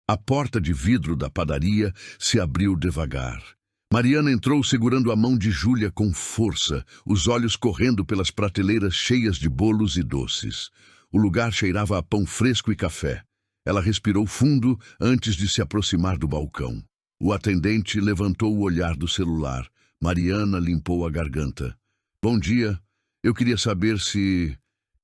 A porta de vidro da padaria se abriu devagar. Mariana entrou segurando a mão de Júlia com força, os olhos correndo pelas prateleiras cheias de bolos e doces. O lugar cheirava a pão fresco e café. Ela respirou fundo antes de se aproximar do balcão. O atendente levantou o olhar do celular. Mariana limpou a garganta. Bom dia. Eu queria saber se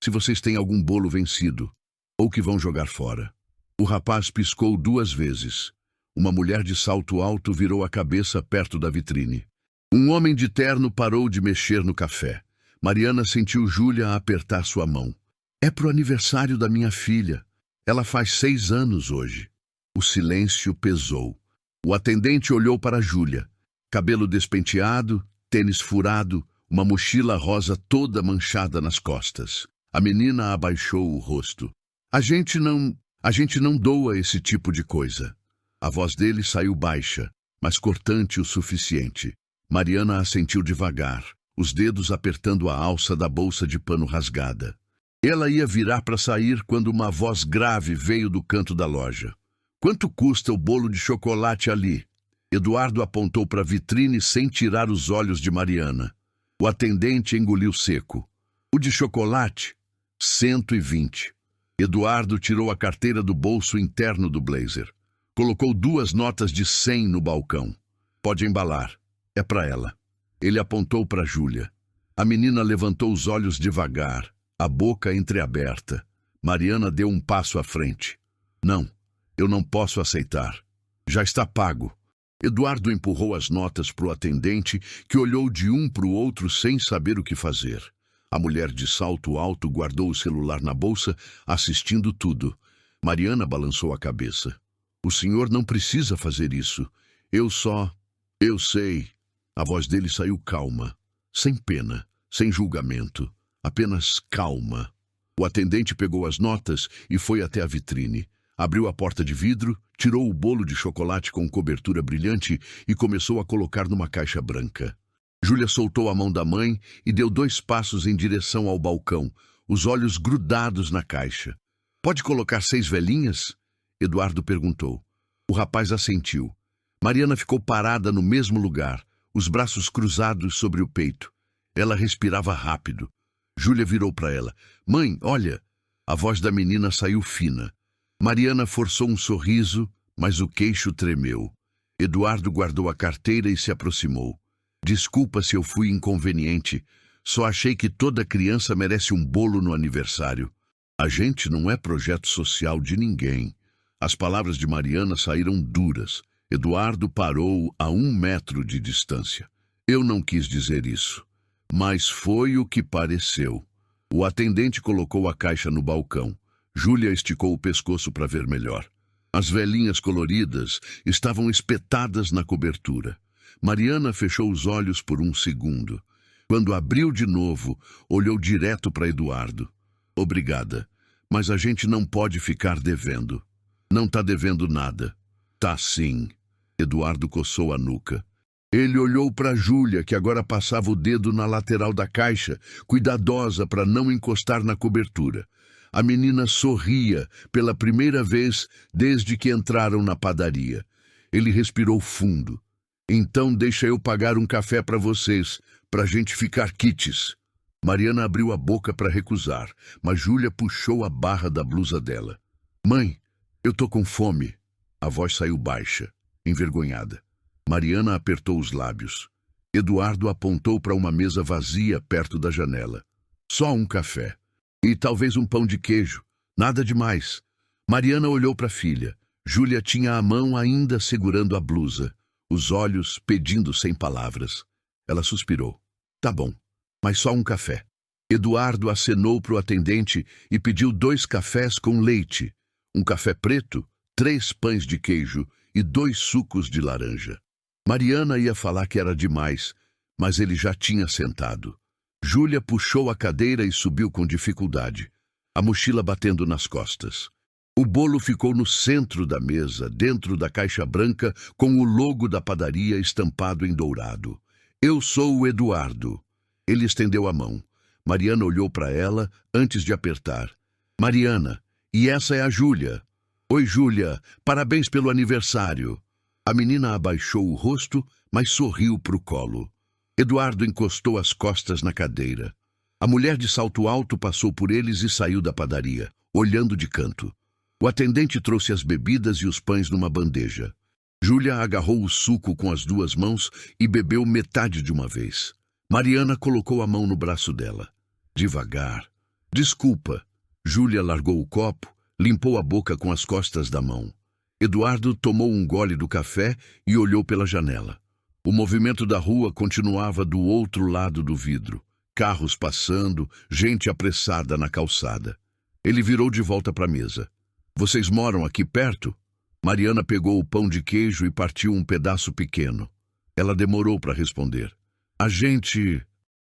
vocês têm algum bolo vencido ou que vão jogar fora. O rapaz piscou 2 vezes. Uma mulher de salto alto virou a cabeça perto da vitrine. Um homem de terno parou de mexer no café. Mariana sentiu Júlia apertar sua mão. É pro aniversário da minha filha. Ela faz 6 anos hoje. O silêncio pesou. O atendente olhou para Júlia. Cabelo despenteado, tênis furado, uma mochila rosa toda manchada nas costas. A menina abaixou o rosto. A gente não doa esse tipo de coisa. A voz dele saiu baixa, mas cortante o suficiente. Mariana assentiu devagar, os dedos apertando a alça da bolsa de pano rasgada. Ela ia virar para sair quando uma voz grave veio do canto da loja. Quanto custa o bolo de chocolate ali? Eduardo apontou para a vitrine sem tirar os olhos de Mariana. O atendente engoliu seco. O de chocolate? 120. Eduardo tirou a carteira do bolso interno do blazer. Colocou 2 notas de 100 no balcão. Pode embalar. É para ela. Ele apontou para Júlia. A menina levantou os olhos devagar, a boca entreaberta. Mariana deu um passo à frente. Não, eu não posso aceitar. Já está pago. Eduardo empurrou as notas para o atendente, que olhou de um para o outro sem saber o que fazer. A mulher de salto alto guardou o celular na bolsa, assistindo tudo. Mariana balançou a cabeça. O senhor não precisa fazer isso. Eu sei. A voz dele saiu calma, sem pena, sem julgamento, apenas calma. O atendente pegou as notas e foi até a vitrine. Abriu a porta de vidro, tirou o bolo de chocolate com cobertura brilhante e começou a colocar numa caixa branca. Júlia soltou a mão da mãe e deu 2 passos em direção ao balcão, os olhos grudados na caixa. Pode colocar 6 velhinhas? Eduardo perguntou. O rapaz assentiu. Mariana ficou parada no mesmo lugar, os braços cruzados sobre o peito. Ela respirava rápido. Júlia virou para ela. Mãe, olha! A voz da menina saiu fina. Mariana forçou um sorriso, mas o queixo tremeu. Eduardo guardou a carteira e se aproximou. Desculpa se eu fui inconveniente. Só achei que toda criança merece um bolo no aniversário. A gente não é projeto social de ninguém. As palavras de Mariana saíram duras. Eduardo parou a 1 metro de distância. Eu não quis dizer isso, mas foi o que pareceu. O atendente colocou a caixa no balcão. Júlia esticou o pescoço para ver melhor. As velhinhas coloridas estavam espetadas na cobertura. Mariana fechou os olhos por 1 segundo. Quando abriu de novo, olhou direto para Eduardo. Obrigada, mas a gente não pode ficar devendo. Não tá devendo nada. Tá sim. Eduardo coçou a nuca. Ele olhou para Júlia, que agora passava o dedo na lateral da caixa, cuidadosa para não encostar na cobertura. A menina sorria pela primeira vez desde que entraram na padaria. Ele respirou fundo. Então deixa eu pagar um café para vocês, pra gente ficar quites. Mariana abriu a boca para recusar, mas Júlia puxou a barra da blusa dela. Mãe, eu tô com fome. A voz saiu baixa, envergonhada. Mariana apertou os lábios. Eduardo apontou para uma mesa vazia perto da janela. Só um café. E talvez um pão de queijo. Nada demais. Mariana olhou para a filha. Júlia tinha a mão ainda segurando a blusa, os olhos pedindo sem palavras. Ela suspirou. Tá bom, mas só um café. Eduardo acenou para o atendente e pediu 2 cafés com leite. Um café preto, 3 pães de queijo e 2 sucos de laranja. Mariana ia falar que era demais, mas ele já tinha sentado. Júlia puxou a cadeira e subiu com dificuldade, a mochila batendo nas costas. O bolo ficou no centro da mesa, dentro da caixa branca, com o logo da padaria estampado em dourado. Eu sou o Eduardo. Ele estendeu a mão. Mariana olhou para ela antes de apertar. Mariana, e essa é a Júlia. Oi, Júlia, parabéns pelo aniversário. A menina abaixou o rosto, mas sorriu para o colo. Eduardo encostou as costas na cadeira. A mulher de salto alto passou por eles e saiu da padaria, olhando de canto. O atendente trouxe as bebidas e os pães numa bandeja. Júlia agarrou o suco com as duas mãos e bebeu metade de uma vez. Mariana colocou a mão no braço dela. Devagar. Desculpa. Júlia largou o copo, limpou a boca com as costas da mão. Eduardo tomou um gole do café e olhou pela janela. O movimento da rua continuava do outro lado do vidro. Carros passando, gente apressada na calçada. Ele virou de volta para a mesa. Vocês moram aqui perto? Mariana pegou o pão de queijo e partiu um pedaço pequeno. Ela demorou para responder. A gente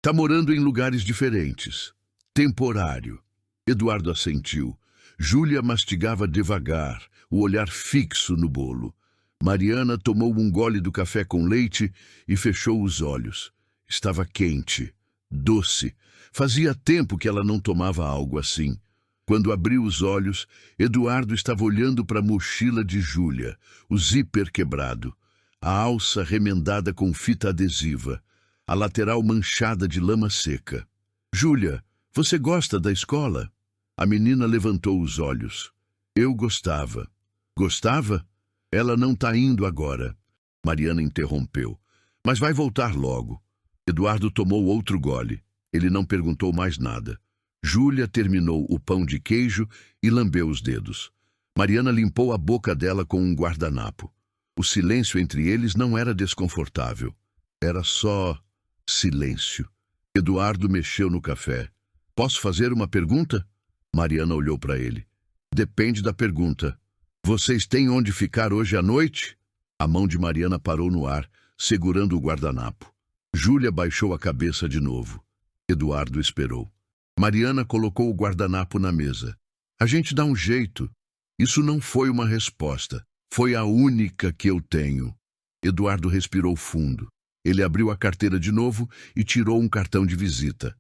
tá morando em lugares diferentes. Temporário. Eduardo assentiu. Júlia mastigava devagar, o olhar fixo no bolo. Mariana tomou um gole do café com leite e fechou os olhos. Estava quente, doce. Fazia tempo que ela não tomava algo assim. Quando abriu os olhos, Eduardo estava olhando para a mochila de Júlia, o zíper quebrado, a alça remendada com fita adesiva, a lateral manchada de lama seca. Júlia, você gosta da escola? A menina levantou os olhos. Eu gostava. Gostava? Ela não está indo agora. Mariana interrompeu. Mas vai voltar logo. Eduardo tomou outro gole. Ele não perguntou mais nada. Júlia terminou o pão de queijo e lambeu os dedos. Mariana limpou a boca dela com um guardanapo. O silêncio entre eles não era desconfortável. Era só silêncio. Eduardo mexeu no café. Posso fazer uma pergunta? Mariana olhou para ele. Depende da pergunta. Vocês têm onde ficar hoje à noite? A mão de Mariana parou no ar, segurando o guardanapo. Júlia baixou a cabeça de novo. Eduardo esperou. Mariana colocou o guardanapo na mesa. A gente dá um jeito. Isso não foi uma resposta. Foi a única que eu tenho. Eduardo respirou fundo. Ele abriu a carteira de novo e tirou um cartão de visita.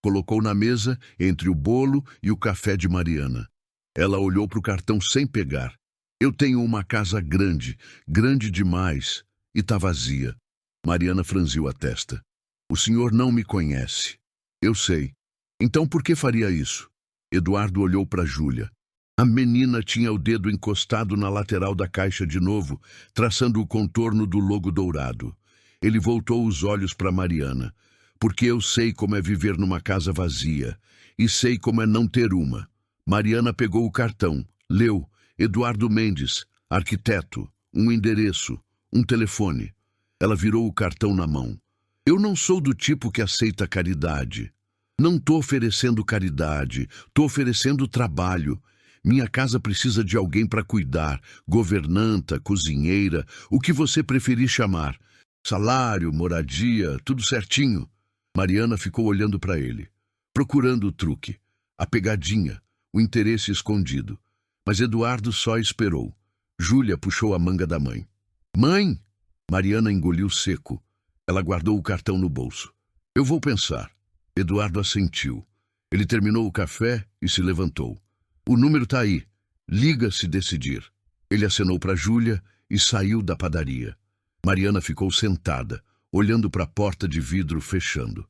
Colocou na mesa entre o bolo e o café de Mariana. Ela olhou para o cartão sem pegar. Eu tenho uma casa grande, grande demais, e está vazia. Mariana franziu a testa. O senhor não me conhece. Eu sei. Então por que faria isso? Eduardo olhou para Júlia. A menina tinha o dedo encostado na lateral da caixa de novo, traçando o contorno do logo dourado. Ele voltou os olhos para Mariana. Porque eu sei como é viver numa casa vazia, e sei como é não ter uma. Mariana pegou o cartão, leu, Eduardo Mendes, arquiteto, um endereço, um telefone. Ela virou o cartão na mão. Eu não sou do tipo que aceita caridade. Não estou oferecendo caridade, estou oferecendo trabalho. Minha casa precisa de alguém para cuidar, governanta, cozinheira, o que você preferir chamar. Salário, moradia, tudo certinho. Mariana ficou olhando para ele, procurando o truque, a pegadinha, o interesse escondido. Mas Eduardo só esperou. Júlia puxou a manga da mãe. Mãe! Mariana engoliu seco. Ela guardou o cartão no bolso. Eu vou pensar. Eduardo assentiu. Ele terminou o café e se levantou. O número está aí. Liga se decidir. Ele acenou para Júlia e saiu da padaria. Mariana ficou sentada, olhando para a porta de vidro fechando.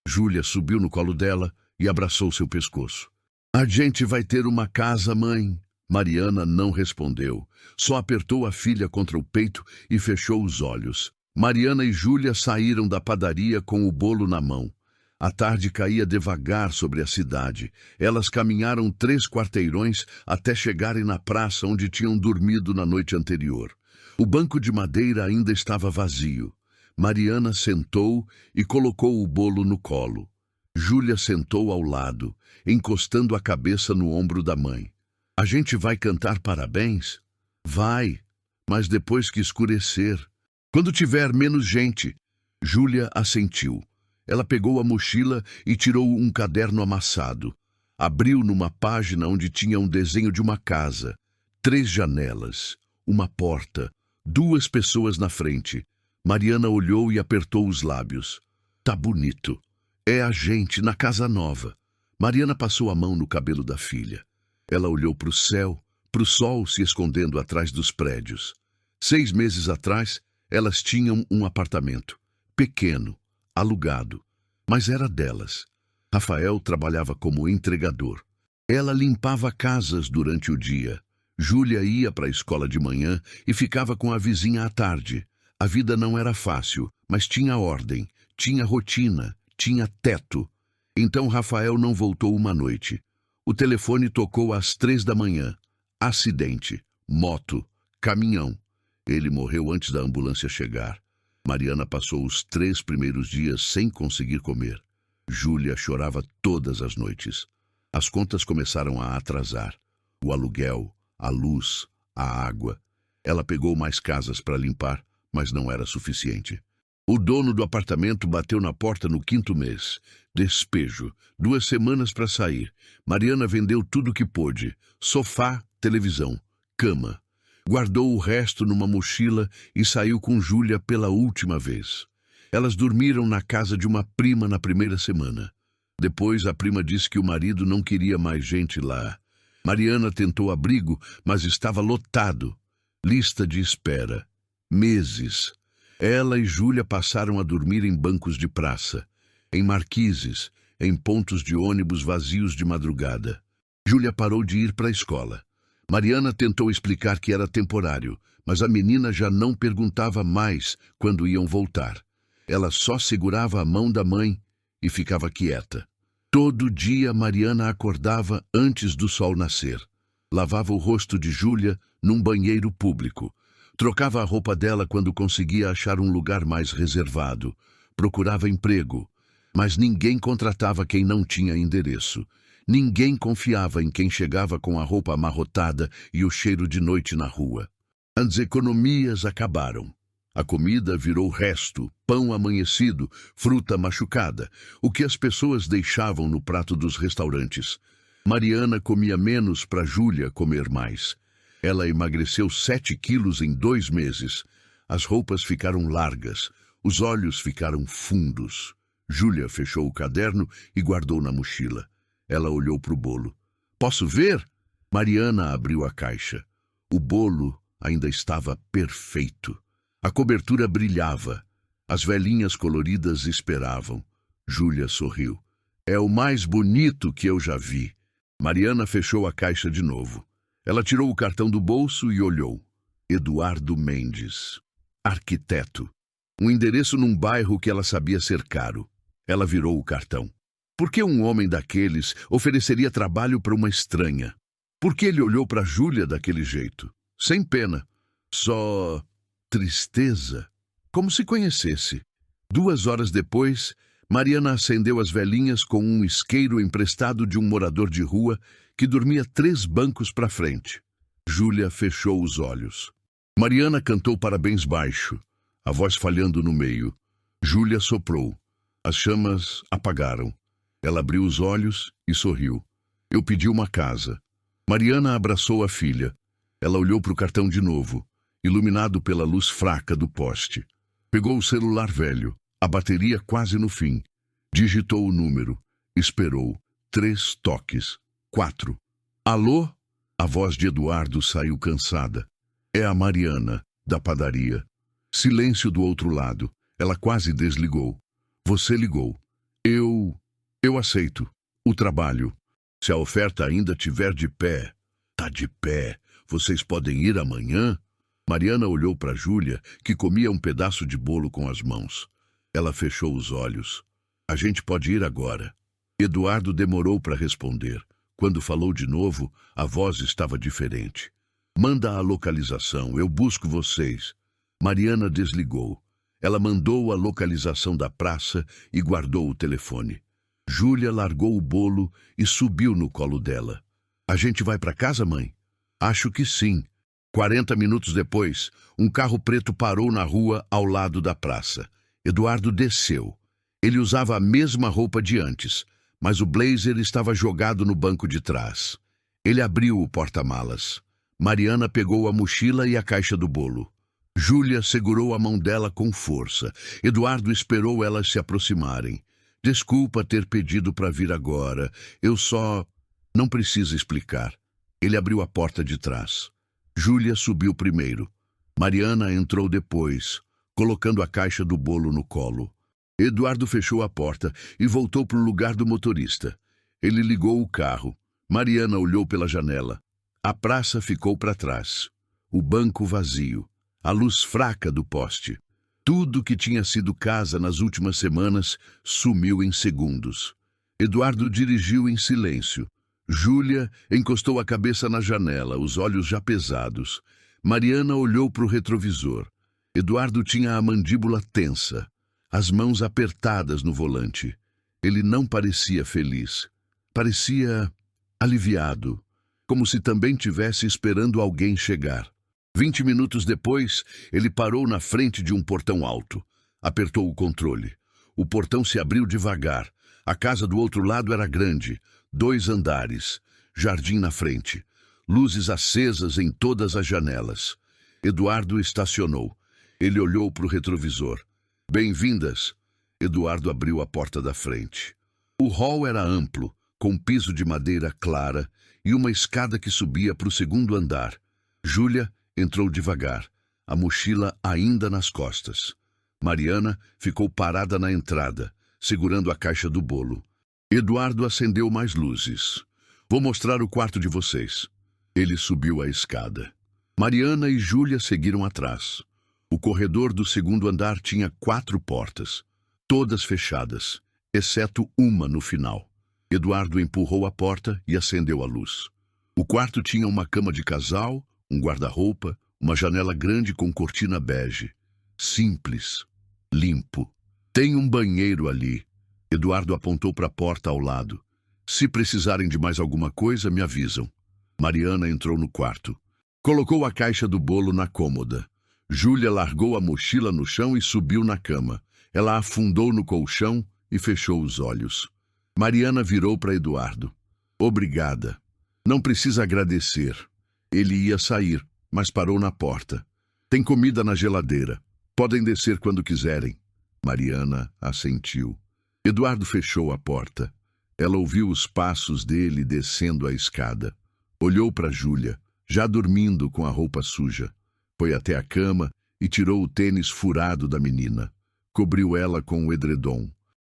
Júlia subiu no colo dela e abraçou seu pescoço. A gente vai ter uma casa, mãe. Mariana não respondeu. Só apertou a filha contra o peito e fechou os olhos. Mariana e Júlia saíram da padaria com o bolo na mão. A tarde caía devagar sobre a cidade. Elas caminharam 3 quarteirões até chegarem na praça onde tinham dormido na noite anterior. O banco de madeira ainda estava vazio. Mariana sentou e colocou o bolo no colo. Júlia sentou ao lado, encostando a cabeça no ombro da mãe. A gente vai cantar parabéns? Vai, mas depois que escurecer. Quando tiver menos gente. Júlia assentiu. Ela pegou a mochila e tirou um caderno amassado. Abriu numa página onde tinha um desenho de uma casa. 3 janelas, uma porta, 2 pessoas na frente. Mariana olhou e apertou os lábios. Tá bonito. É a gente na casa nova. Mariana passou a mão no cabelo da filha. Ela olhou para o céu, pro sol se escondendo atrás dos prédios. 6 meses atrás, elas tinham um apartamento, pequeno, alugado, mas era delas. Rafael trabalhava como entregador. Ela limpava casas durante o dia. Júlia ia para a escola de manhã e ficava com a vizinha à tarde. A vida não era fácil, mas tinha ordem, tinha rotina, tinha teto. Então Rafael não voltou uma noite. O telefone tocou às 3 da manhã. Acidente, moto, caminhão. Ele morreu antes da ambulância chegar. Mariana passou os 3 primeiros dias sem conseguir comer. Júlia chorava todas as noites. As contas começaram a atrasar. O aluguel, a luz, a água. Ela pegou mais casas para limpar, mas não era suficiente. O dono do apartamento bateu na porta no 5º mês. Despejo. 2 semanas para sair. Mariana vendeu tudo que pôde. Sofá, televisão, cama. Guardou o resto numa mochila e saiu com Júlia pela última vez. Elas dormiram na casa de uma prima na primeira semana. Depois a prima disse que o marido não queria mais gente lá. Mariana tentou abrigo, mas estava lotado. Lista de espera. Meses. Ela e Júlia passaram a dormir em bancos de praça, em marquises, em pontos de ônibus vazios de madrugada. Júlia parou de ir para a escola. Mariana tentou explicar que era temporário, mas a menina já não perguntava mais quando iam voltar. Ela só segurava a mão da mãe e ficava quieta. Todo dia Mariana acordava antes do sol nascer. Lavava o rosto de Júlia num banheiro público. Trocava a roupa dela quando conseguia achar um lugar mais reservado. Procurava emprego, mas ninguém contratava quem não tinha endereço. Ninguém confiava em quem chegava com a roupa amarrotada e o cheiro de noite na rua. As economias acabaram. A comida virou resto, pão amanhecido, fruta machucada, o que as pessoas deixavam no prato dos restaurantes. Mariana comia menos para Júlia comer mais. Ela emagreceu 7 quilos em 2 meses. As roupas ficaram largas, os olhos ficaram fundos. Júlia fechou o caderno e guardou na mochila. Ela olhou para o bolo. "Posso ver?" Mariana abriu a caixa. O bolo ainda estava perfeito. A cobertura brilhava. As velhinhas coloridas esperavam. Júlia sorriu. "É o mais bonito que eu já vi." Mariana fechou a caixa de novo. Ela tirou o cartão do bolso e olhou. Eduardo Mendes. Arquiteto. Um endereço num bairro que ela sabia ser caro. Ela virou o cartão. Por que um homem daqueles ofereceria trabalho para uma estranha? Por que ele olhou para Júlia daquele jeito? Sem pena. Só tristeza. Como se conhecesse. 2 horas depois, Mariana acendeu as velhinhas com um isqueiro emprestado de um morador de rua que dormia 3 bancos para frente. Júlia fechou os olhos. Mariana cantou parabéns baixo, a voz falhando no meio. Júlia soprou. As chamas apagaram. Ela abriu os olhos e sorriu. Eu pedi uma casa. Mariana abraçou a filha. Ela olhou para o cartão de novo, iluminado pela luz fraca do poste. Pegou o celular velho, a bateria quase no fim. Digitou o número. Esperou. 3 toques. 4. Alô? A voz de Eduardo saiu cansada. É a Mariana, da padaria. Silêncio do outro lado. Ela quase desligou. Você ligou. Eu aceito. O trabalho. Se a oferta ainda tiver de pé. Tá de pé. Vocês podem ir amanhã? Mariana olhou para Júlia, que comia um pedaço de bolo com as mãos. Ela fechou os olhos. A gente pode ir agora. Eduardo demorou para responder. Quando falou de novo, a voz estava diferente. Manda a localização, eu busco vocês. Mariana desligou. Ela mandou a localização da praça e guardou o telefone. Júlia largou o bolo e subiu no colo dela. A gente vai para casa, mãe? Acho que sim. 40 minutos depois, um carro preto parou na rua ao lado da praça. Eduardo desceu. Ele usava a mesma roupa de antes, mas o blazer estava jogado no banco de trás. Ele abriu o porta-malas. Mariana pegou a mochila e a caixa do bolo. Júlia segurou a mão dela com força. Eduardo esperou elas se aproximarem. Desculpa ter pedido para vir agora. Eu só... Não precisa explicar. Ele abriu a porta de trás. Júlia subiu primeiro. Mariana entrou depois, colocando a caixa do bolo no colo. Eduardo fechou a porta e voltou para o lugar do motorista. Ele ligou o carro. Mariana olhou pela janela. A praça ficou para trás. O banco vazio. A luz fraca do poste. Tudo que tinha sido casa nas últimas semanas sumiu em segundos. Eduardo dirigiu em silêncio. Júlia encostou a cabeça na janela, os olhos já pesados. Mariana olhou para o retrovisor. Eduardo tinha a mandíbula tensa, as mãos apertadas no volante. Ele não parecia feliz. Parecia aliviado, como se também tivesse esperando alguém chegar. 20 minutos depois, ele parou na frente de um portão alto. Apertou o controle. O portão se abriu devagar. A casa do outro lado era grande, 2 andares, jardim na frente, luzes acesas em todas as janelas. Eduardo estacionou. Ele olhou para o retrovisor. Bem-vindas. Eduardo abriu a porta da frente. O hall era amplo, com piso de madeira clara e uma escada que subia para o 2º andar. Júlia entrou devagar, a mochila ainda nas costas. Mariana ficou parada na entrada, segurando a caixa do bolo. Eduardo acendeu mais luzes. Vou mostrar o quarto de vocês. Ele subiu a escada. Mariana e Júlia seguiram atrás. O corredor do 2º andar tinha 4 portas, todas fechadas, exceto uma no final. Eduardo empurrou a porta e acendeu a luz. O quarto tinha uma cama de casal, um guarda-roupa, uma janela grande com cortina bege. Simples, limpo. Tem um banheiro ali. Eduardo apontou para a porta ao lado. Se precisarem de mais alguma coisa, me avisam. Mariana entrou no quarto. Colocou a caixa do bolo na cômoda. Júlia largou a mochila no chão e subiu na cama. Ela afundou no colchão e fechou os olhos. Mariana virou para Eduardo. Obrigada. Não precisa agradecer. Ele ia sair, mas parou na porta. Tem comida na geladeira. Podem descer quando quiserem. Mariana assentiu. Eduardo fechou a porta. Ela ouviu os passos dele descendo a escada. Olhou para Júlia, já dormindo com a roupa suja. Foi até a cama e tirou o tênis furado da menina. Cobriu ela com o edredom.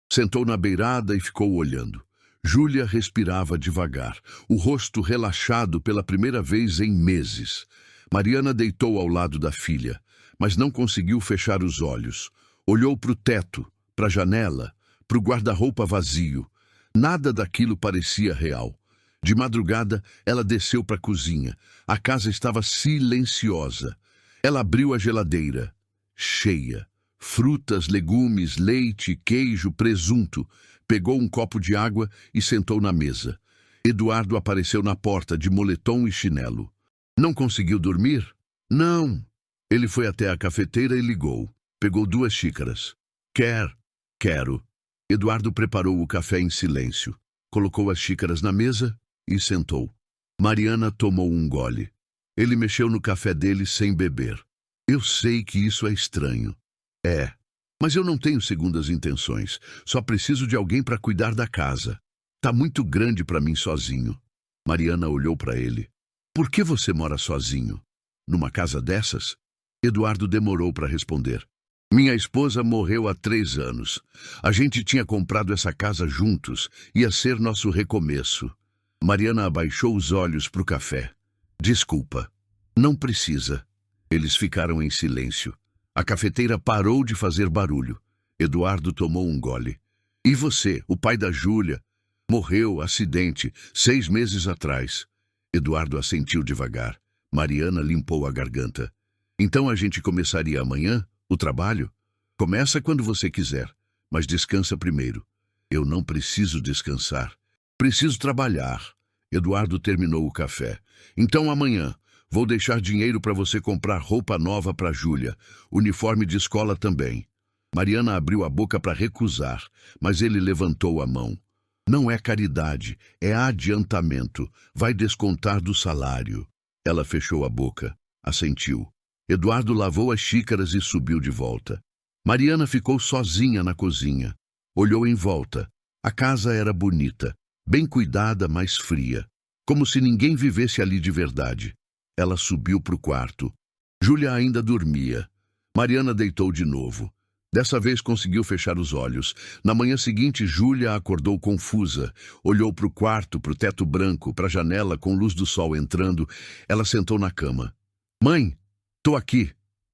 Sentou na beirada e ficou olhando. Júlia respirava devagar, o rosto relaxado pela primeira vez em meses. Mariana deitou ao lado da filha, mas não conseguiu fechar os olhos. Olhou para o teto, para a janela, para o guarda-roupa vazio. Nada daquilo parecia real. De madrugada, ela desceu para a cozinha. A casa estava silenciosa. Ela abriu a geladeira, cheia. Frutas, legumes, leite, queijo, presunto. Pegou um copo de água e sentou na mesa. Eduardo apareceu na porta de moletom e chinelo. Não conseguiu dormir? Não. Ele foi até a cafeteira e ligou. Pegou 2 xícaras. Quero. Eduardo preparou o café em silêncio. Colocou as xícaras na mesa e sentou. Mariana tomou um gole. Ele mexeu no café dele sem beber. Eu sei que isso é estranho. É, mas eu não tenho segundas intenções. Só preciso de alguém para cuidar da casa. Tá muito grande para mim sozinho. Mariana olhou para ele. Por que você mora sozinho? Numa casa dessas? Eduardo demorou para responder. Minha esposa morreu há 3 anos. A gente tinha comprado essa casa juntos. Ia ser nosso recomeço. Mariana abaixou os olhos para o café. Desculpa. Não precisa. Eles ficaram em silêncio. A cafeteira parou de fazer barulho. Eduardo tomou um gole. E você, o pai da Júlia? Morreu, acidente, 6 meses atrás. Eduardo assentiu devagar. Mariana limpou a garganta. Então a gente começaria amanhã, o trabalho? Começa quando você quiser, mas descansa primeiro. Eu não preciso descansar. Preciso trabalhar. Eduardo terminou o café. Então amanhã. Vou deixar dinheiro para você comprar roupa nova para Júlia. Uniforme de escola também. Mariana abriu a boca para recusar, mas ele levantou a mão. Não é caridade, é adiantamento. Vai descontar do salário. Ela fechou a boca, assentiu. Eduardo lavou as xícaras e subiu de volta. Mariana ficou sozinha na cozinha. Olhou em volta. A casa era bonita, bem cuidada, mas fria. como se ninguém vivesse ali de verdade. Ela subiu para o quarto. Júlia ainda dormia. Mariana deitou de novo. Dessa vez conseguiu fechar os olhos. Na manhã seguinte, Júlia acordou confusa. Olhou para o quarto, para o teto branco, para a janela com luz do sol entrando. Ela sentou na cama. Mãe, tô aqui.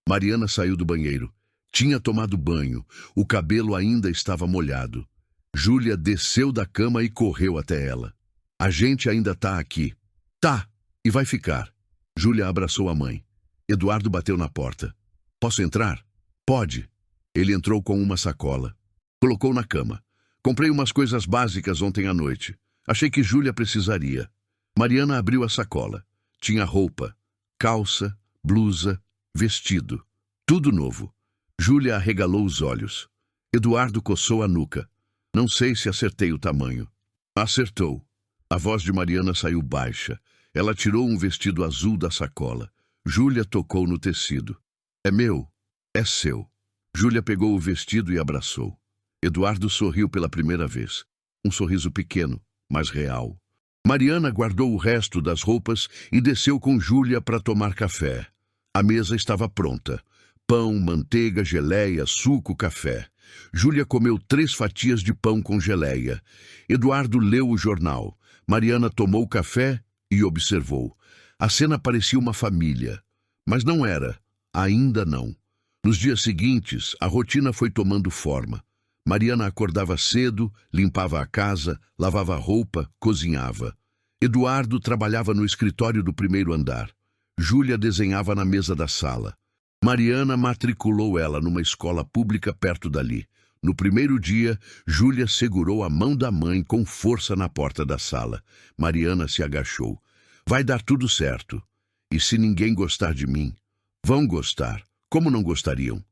Mariana saiu do banheiro. Tinha tomado banho. O cabelo ainda estava molhado. Júlia desceu da cama e correu até ela. A gente ainda tá aqui. Tá, e vai ficar. Júlia abraçou a mãe. Eduardo bateu na porta. Posso entrar? Pode. Ele entrou com uma sacola. Colocou na cama. Comprei umas coisas básicas ontem à noite. Achei que Júlia precisaria. Mariana abriu a sacola. Tinha roupa, calça, blusa, vestido. Tudo novo. Júlia arregalou os olhos. Eduardo coçou a nuca. Não sei se acertei o tamanho. Acertou. A voz de Mariana saiu baixa. Ela tirou um vestido azul da sacola. Júlia tocou no tecido. É meu. É seu. Júlia pegou o vestido e abraçou. Eduardo sorriu pela primeira vez. Um sorriso pequeno, mas real. Mariana guardou o resto das roupas e desceu com Júlia para tomar café. A mesa estava pronta. Pão, manteiga, geleia, suco, café. Júlia comeu 3 fatias de pão com geleia. Eduardo leu o jornal. Mariana tomou café e observou. A cena parecia uma família. Mas não era. Ainda não. Nos dias seguintes, a rotina foi tomando forma. Mariana acordava cedo, limpava a casa, lavava a roupa, cozinhava. Eduardo trabalhava no escritório do primeiro andar. Júlia desenhava na mesa da sala. Mariana matriculou ela numa escola pública perto dali. No primeiro dia, Júlia segurou a mão da mãe com força na porta da sala. Mariana se agachou. Vai dar tudo certo. E se ninguém gostar de mim? Vão gostar. Como não gostariam?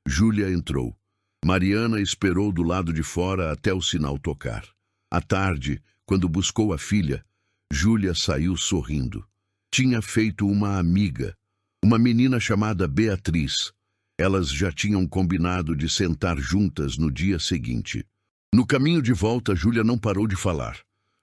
Júlia entrou. Mariana esperou do lado de fora até o sinal tocar. À tarde, quando buscou a filha, Júlia saiu sorrindo. Tinha feito uma amiga, uma menina chamada Beatriz. Elas já tinham combinado de sentar juntas no dia seguinte. No caminho de volta, Júlia não parou de falar.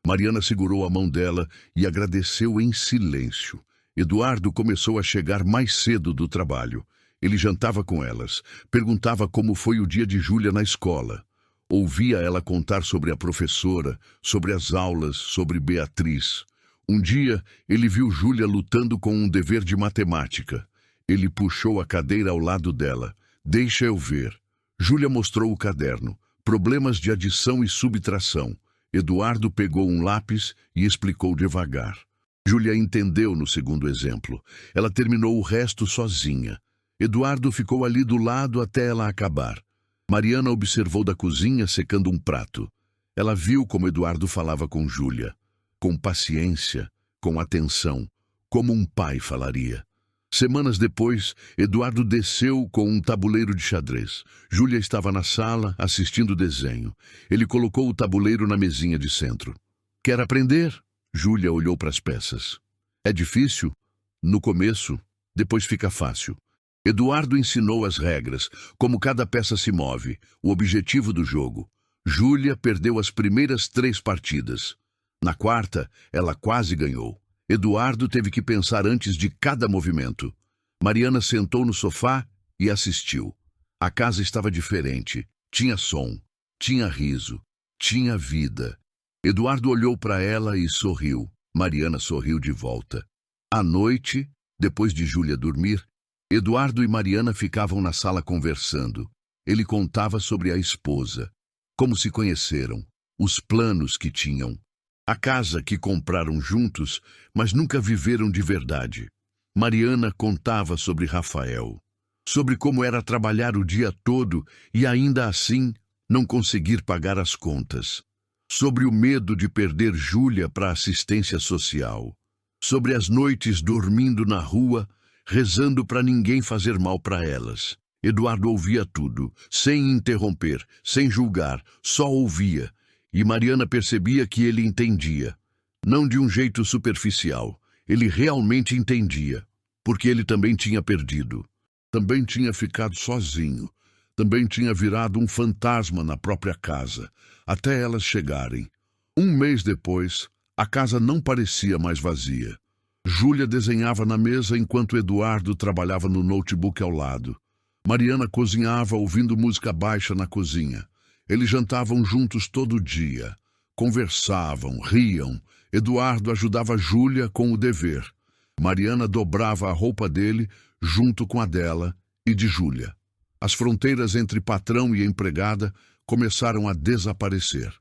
Mariana segurou a mão dela e agradeceu em silêncio. Eduardo começou a chegar mais cedo do trabalho. Ele jantava com elas, perguntava como foi o dia de Júlia na escola. Ouvia ela contar sobre a professora, sobre as aulas, sobre Beatriz. Um dia, ele viu Júlia lutando com um dever de matemática. Ele puxou a cadeira ao lado dela. Deixa eu ver. Júlia mostrou o caderno. Problemas de adição e subtração. Eduardo pegou um lápis e explicou devagar. Júlia entendeu no segundo exemplo. Ela terminou o resto sozinha. Eduardo ficou ali do lado até ela acabar. Mariana observou da cozinha secando um prato. Ela viu como Eduardo falava com Júlia. Com paciência, com atenção, como um pai falaria. Semanas depois, Eduardo desceu com um tabuleiro de xadrez. Júlia estava na sala, assistindo o desenho. Ele colocou o tabuleiro na mesinha de centro. Quer aprender? Júlia olhou para as peças. É difícil? No começo, depois fica fácil. Eduardo ensinou as regras, como cada peça se move, o objetivo do jogo. Júlia perdeu as primeiras 3 partidas. Na quarta, ela quase ganhou. Eduardo teve que pensar antes de cada movimento. Mariana sentou no sofá e assistiu. A casa estava diferente. Tinha som, tinha riso, tinha vida. Eduardo olhou para ela e sorriu. Mariana sorriu de volta. À noite, depois de Júlia dormir, Eduardo e Mariana ficavam na sala conversando. Ele contava sobre a esposa, como se conheceram, os planos que tinham, a casa que compraram juntos, mas nunca viveram de verdade. Mariana contava sobre Rafael, sobre como era trabalhar o dia todo e ainda assim não conseguir pagar as contas, sobre o medo de perder Júlia para a assistência social, sobre as noites dormindo na rua, rezando para ninguém fazer mal para elas. Eduardo ouvia tudo, sem interromper, sem julgar, só ouvia. E Mariana percebia que ele entendia. Não de um jeito superficial. Ele realmente entendia. Porque ele também tinha perdido. Também tinha ficado sozinho. Também tinha virado um fantasma na própria casa. Até elas chegarem. Um mês depois, A casa não parecia mais vazia. Júlia desenhava na mesa enquanto Eduardo trabalhava no notebook ao lado. Mariana cozinhava ouvindo música baixa na cozinha. Eles jantavam juntos todo dia. Conversavam, riam. Eduardo ajudava Júlia com o dever. Mariana dobrava a roupa dele junto com a dela e de Júlia. As fronteiras entre patrão e empregada começaram a desaparecer.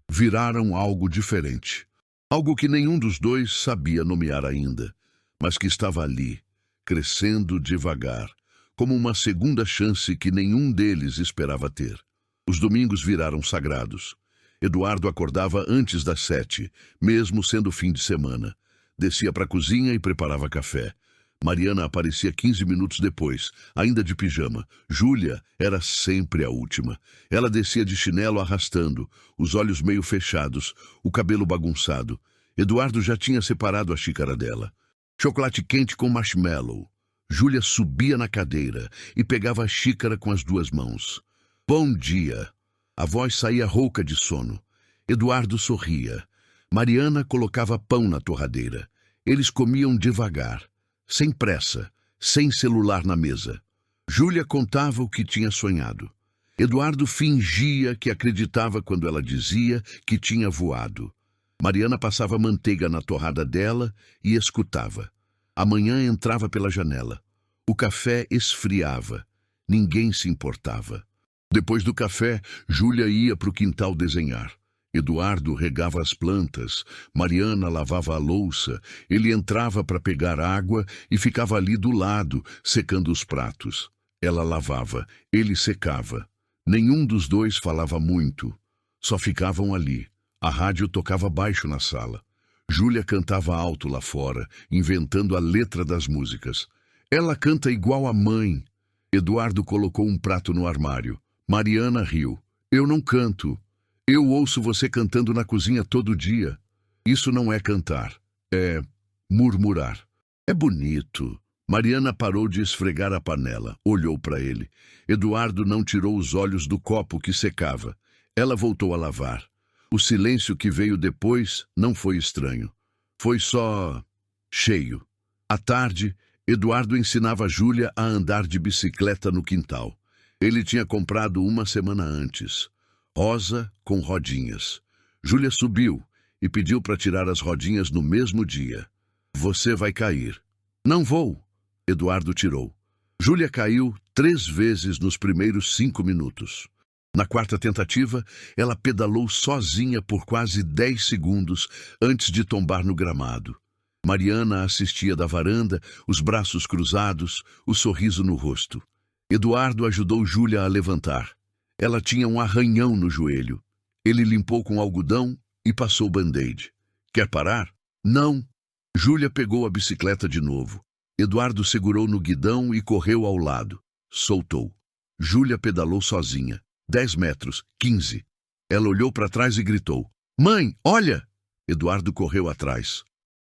Viraram algo diferente. Algo que nenhum dos dois sabia nomear ainda, mas que estava ali, crescendo devagar, como uma segunda chance que nenhum deles esperava ter. Os domingos viraram sagrados. Eduardo acordava antes das 7, mesmo sendo fim de semana. Descia para a cozinha e preparava café. Mariana aparecia 15 minutos depois, ainda de pijama. Júlia era sempre a última. Ela descia de chinelo arrastando, os olhos meio fechados, o cabelo bagunçado. Eduardo já tinha separado a xícara dela. Chocolate quente com marshmallow. Júlia subia na cadeira e pegava a xícara com as 2 mãos. Bom dia. A voz saía rouca de sono. Eduardo sorria. Mariana colocava pão na torradeira. Eles comiam devagar, sem pressa, sem celular na mesa. Júlia contava o que tinha sonhado. Eduardo fingia que acreditava quando ela dizia que tinha voado. Mariana passava manteiga na torrada dela e escutava. A manhã entrava pela janela. O café esfriava. Ninguém se importava. Depois do café, Júlia ia para o quintal desenhar. Eduardo regava as plantas, Mariana lavava a louça, ele entrava para pegar água e ficava ali do lado, secando os pratos. Ela lavava, ele secava. Nenhum dos dois falava muito, só ficavam ali. A rádio tocava baixo na sala. Júlia cantava alto lá fora, inventando a letra das músicas. Ela canta igual a mãe. Eduardo colocou um prato no armário. Mariana riu. Eu não canto. Eu ouço você cantando na cozinha todo dia. Isso não é cantar, é murmurar. É bonito. Mariana parou de esfregar a panela, olhou para ele. Eduardo não tirou os olhos do copo que secava. Ela voltou a lavar. O silêncio que veio depois não foi estranho. Foi só cheio. À tarde, Eduardo ensinava Júlia a andar de bicicleta no quintal. Ele tinha comprado uma semana antes. Rosa com rodinhas. Júlia subiu e pediu para tirar as rodinhas no mesmo dia. Você vai cair. Não vou. Eduardo tirou. Júlia caiu 3 vezes nos primeiros 5 minutos. Na 4ª tentativa, ela pedalou sozinha por quase 10 segundos antes de tombar no gramado. Mariana assistia da varanda, os braços cruzados, o sorriso no rosto. Eduardo ajudou Júlia a levantar. Ela tinha um arranhão no joelho. Ele limpou com algodão e passou o band-aid. Quer parar? Não. Júlia pegou a bicicleta de novo. Eduardo segurou no guidão e correu ao lado. Soltou. Júlia pedalou sozinha. 10 metros, 15. Ela olhou para trás e gritou. Mãe, olha! Eduardo correu atrás.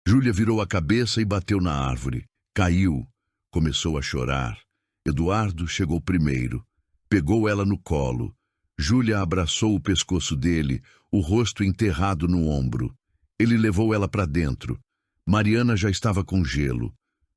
Júlia virou a cabeça e bateu na árvore. Caiu. Começou a chorar. Eduardo chegou primeiro. Pegou ela no colo. Júlia abraçou o pescoço dele, o rosto enterrado no ombro. Ele levou ela para dentro. Mariana já estava com gelo.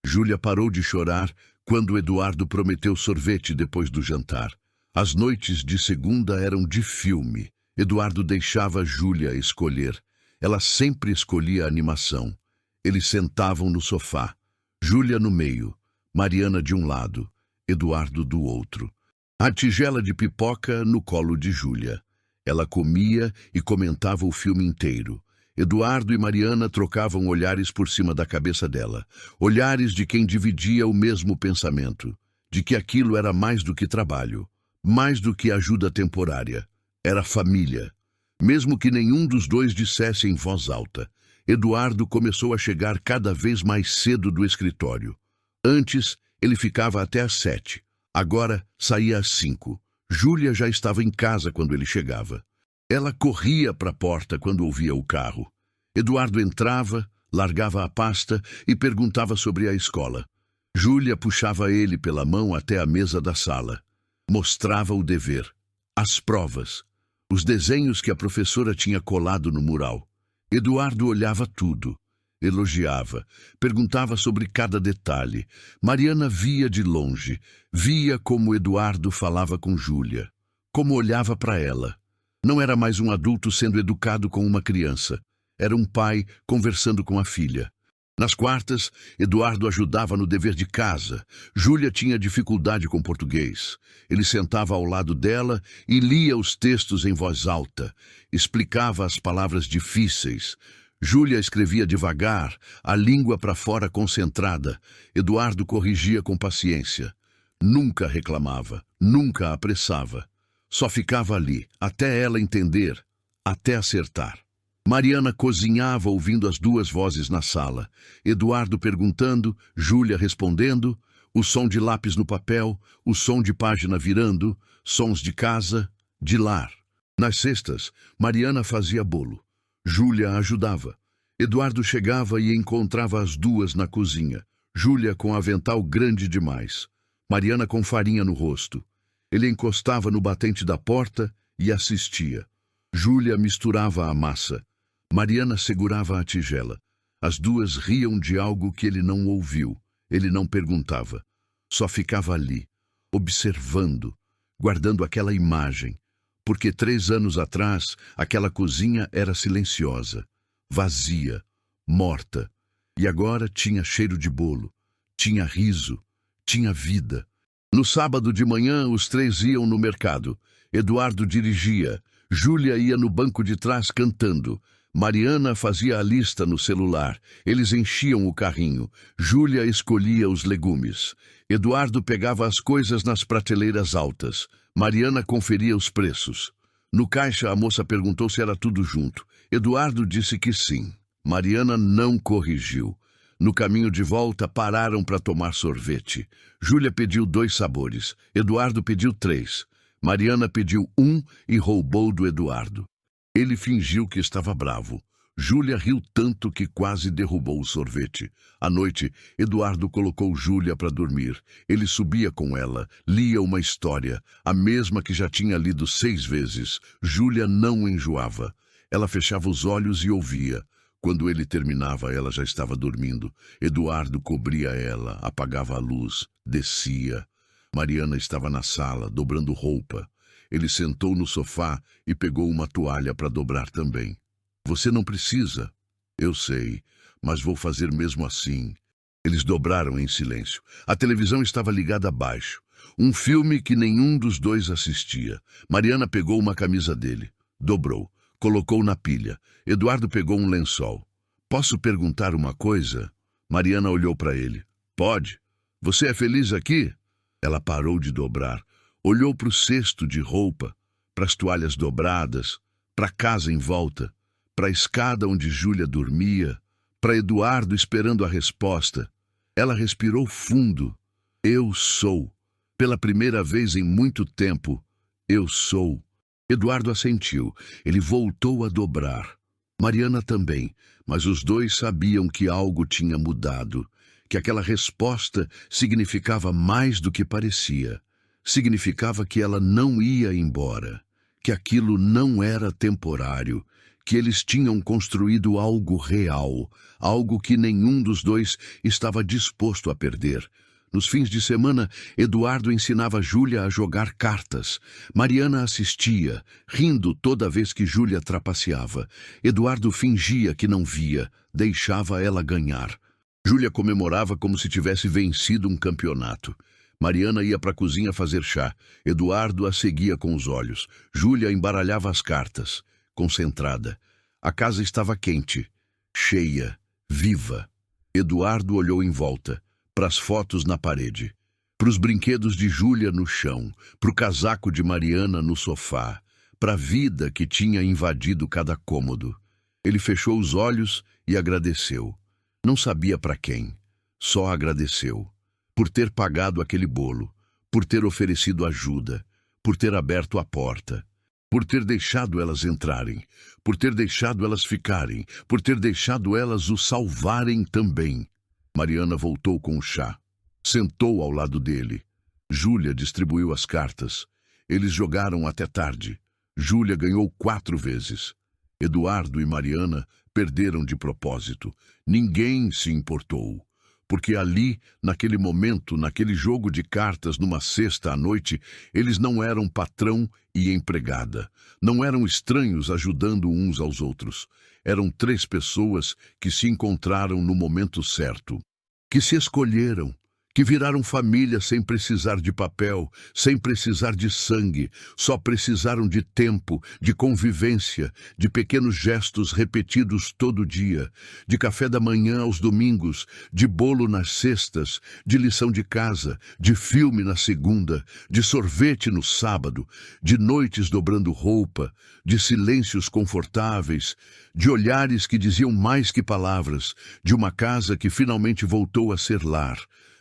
Júlia parou de chorar quando Eduardo prometeu sorvete depois do jantar. As noites de segunda eram de filme. Eduardo deixava Júlia escolher. Ela sempre escolhia a animação. Eles sentavam no sofá. Júlia no meio, Mariana de um lado, Eduardo do outro. A tigela de pipoca no colo de Júlia. Ela comia e comentava o filme inteiro. Eduardo e Mariana trocavam olhares por cima da cabeça dela. Olhares de quem dividia o mesmo pensamento. De que aquilo era mais do que trabalho. Mais do que ajuda temporária. Era família. Mesmo que nenhum dos dois dissesse em voz alta. Eduardo começou a chegar cada vez mais cedo do escritório. Antes, ele ficava até às 7. Agora, saía às 5. Júlia já estava em casa quando ele chegava. Ela corria para a porta quando ouvia o carro. Eduardo entrava, largava a pasta e perguntava sobre a escola. Júlia puxava ele pela mão até a mesa da sala. Mostrava o dever, as provas, os desenhos que a professora tinha colado no mural. Eduardo olhava tudo, elogiava, perguntava sobre cada detalhe. Mariana via de longe, via como Eduardo falava com Júlia, como olhava para ela. Não era mais um adulto sendo educado com uma criança. Era um pai conversando com a filha. Nas quartas, Eduardo ajudava no dever de casa. Júlia tinha dificuldade com português. Ele sentava ao lado dela e lia os textos em voz alta. Explicava as palavras difíceis. Júlia escrevia devagar, a língua para fora concentrada. Eduardo corrigia com paciência. Nunca reclamava, nunca apressava. Só ficava ali, até ela entender, até acertar. Mariana cozinhava ouvindo as duas vozes na sala. Eduardo perguntando, Júlia respondendo, o som de lápis no papel, o som de página virando, sons de casa, de lar. Nas sextas, Mariana fazia bolo. Júlia ajudava. Eduardo chegava e encontrava as duas na cozinha. Júlia com avental grande demais. Mariana com farinha no rosto. Ele encostava no batente da porta e assistia. Júlia misturava a massa. Mariana segurava a tigela. As duas riam de algo que ele não ouviu. Ele não perguntava. Só ficava ali, observando, guardando aquela imagem. Porque 3 anos atrás, aquela cozinha era silenciosa, vazia, morta. E agora tinha cheiro de bolo, tinha riso, tinha vida. No sábado de manhã, os 3 iam no mercado. Eduardo dirigia. Júlia ia no banco de trás cantando. Mariana fazia a lista no celular. Eles enchiam o carrinho. Júlia escolhia os legumes. Eduardo pegava as coisas nas prateleiras altas. Mariana conferia os preços. No caixa, a moça perguntou se era tudo junto. Eduardo disse que sim. Mariana não corrigiu. No caminho de volta, pararam para tomar sorvete. Júlia pediu 2 sabores. Eduardo pediu 3. Mariana pediu 1 e roubou do Eduardo. Ele fingiu que estava bravo. Júlia riu tanto que quase derrubou o sorvete. À noite, Eduardo colocou Júlia para dormir. Ele subia com ela, lia uma história, a mesma que já tinha lido 6 vezes. Júlia não enjoava. Ela fechava os olhos e ouvia. Quando ele terminava, ela já estava dormindo. Eduardo cobria ela, apagava a luz, descia. Mariana estava na sala, dobrando roupa. Ele sentou no sofá e pegou uma toalha para dobrar também. Você não precisa. Eu sei, mas vou fazer mesmo assim. Eles dobraram em silêncio. A televisão estava ligada abaixo. Um filme que nenhum dos dois assistia. Mariana pegou uma camisa dele. Dobrou. Colocou na pilha. Eduardo pegou um lençol. Posso perguntar uma coisa? Mariana olhou para ele. Pode. Você é feliz aqui? Ela parou de dobrar. Olhou para o cesto de roupa, para as toalhas dobradas, para a casa em volta, para a escada onde Júlia dormia, para Eduardo esperando a resposta. Ela respirou fundo. Eu sou. Pela primeira vez em muito tempo, eu sou. Eduardo assentiu. Ele voltou a dobrar. Mariana também, mas os dois sabiam que algo tinha mudado, que aquela resposta significava mais do que parecia. Significava que ela não ia embora, que aquilo não era temporário, que eles tinham construído algo real, algo que nenhum dos dois estava disposto a perder. Nos fins de semana, Eduardo ensinava Júlia a jogar cartas. Mariana assistia, rindo toda vez que Júlia trapaceava. Eduardo fingia que não via, deixava ela ganhar. Júlia comemorava como se tivesse vencido um campeonato. Mariana ia para a cozinha fazer chá. Eduardo a seguia com os olhos. Júlia embaralhava as cartas, concentrada. A casa estava quente, cheia, viva. Eduardo olhou em volta, para as fotos na parede, para os brinquedos de Júlia no chão, para o casaco de Mariana no sofá, para a vida que tinha invadido cada cômodo. Ele fechou os olhos e agradeceu. Não sabia para quem, só agradeceu. Por ter pagado aquele bolo, por ter oferecido ajuda, por ter aberto a porta, por ter deixado elas entrarem, por ter deixado elas ficarem, por ter deixado elas o salvarem também. Mariana voltou com o chá. Sentou ao lado dele. Júlia distribuiu as cartas. Eles jogaram até tarde. Júlia ganhou 4 vezes. Eduardo e Mariana perderam de propósito. Ninguém se importou. Porque ali, naquele momento, naquele jogo de cartas numa sexta à noite, eles não eram patrão e empregada. Não eram estranhos ajudando uns aos outros. Eram três pessoas que se encontraram no momento certo, que se escolheram, que viraram família sem precisar de papel, sem precisar de sangue, só precisaram de tempo, de convivência, de pequenos gestos repetidos todo dia, de café da manhã aos domingos, de bolo nas sextas, de lição de casa, de filme na segunda, de sorvete no sábado, de noites dobrando roupa, de silêncios confortáveis, de olhares que diziam mais que palavras, de uma casa que finalmente voltou a ser lar.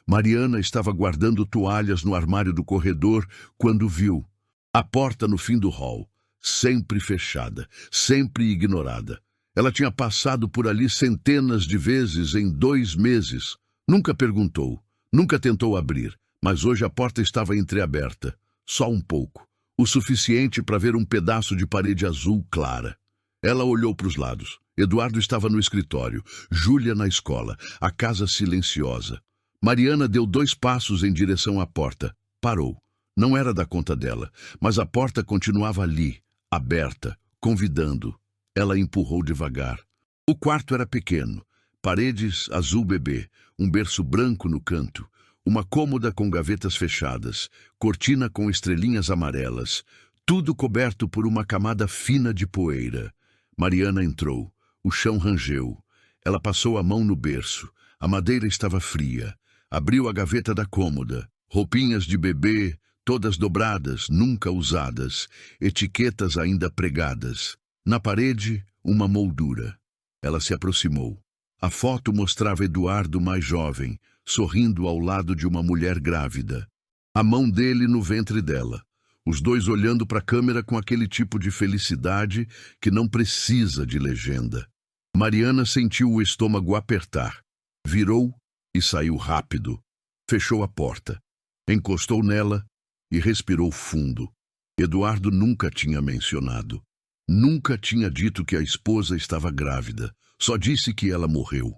Mariana estava guardando toalhas no armário do corredor quando viu a porta no fim do hall, sempre fechada, sempre ignorada. Ela tinha passado por ali centenas de vezes em 2 meses. Nunca perguntou, nunca tentou abrir, mas hoje a porta estava entreaberta, só um pouco, o suficiente para ver um pedaço de parede azul clara. Ela olhou para os lados. Eduardo estava no escritório, Júlia na escola, a casa silenciosa. Mariana deu 2 passos em direção à porta. Parou. Não era da conta dela, mas a porta continuava ali, aberta, convidando. Ela empurrou devagar. O quarto era pequeno. Paredes azul bebê, um berço branco no canto, uma cômoda com gavetas fechadas, cortina com estrelinhas amarelas, tudo coberto por uma camada fina de poeira. Mariana entrou. O chão rangeu. Ela passou a mão no berço. A madeira estava fria. Abriu a gaveta da cômoda. Roupinhas de bebê, todas dobradas, nunca usadas. Etiquetas ainda pregadas. Na parede, uma moldura. Ela se aproximou. A foto mostrava Eduardo mais jovem, sorrindo ao lado de uma mulher grávida. A mão dele no ventre dela. Os dois olhando para a câmera com aquele tipo de felicidade que não precisa de legenda. Mariana sentiu o estômago apertar. Virou e saiu rápido. Fechou a porta. Encostou nela e respirou fundo. Eduardo nunca tinha mencionado. Nunca tinha dito que a esposa estava grávida. Só disse que ela morreu.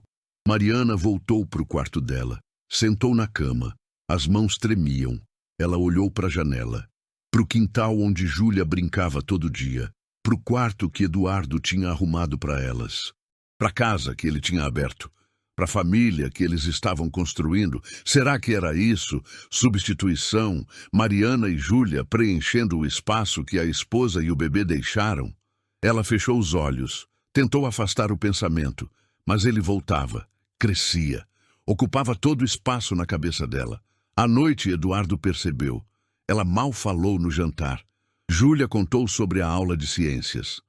Mariana voltou para o quarto dela. Sentou na cama. As mãos tremiam. Ela olhou para a janela. Para o quintal onde Júlia brincava todo dia. Para o quarto que Eduardo tinha arrumado para elas. Para a casa que ele tinha aberto. Para a família que eles estavam construindo. Será que era isso? Substituição? Mariana e Júlia preenchendo o espaço que a esposa e o bebê deixaram? Ela fechou os olhos. Tentou afastar o pensamento. Mas ele voltava. Crescia. Ocupava todo o espaço na cabeça dela. À noite, Eduardo percebeu. Ela mal falou no jantar. Júlia contou sobre a aula de ciências.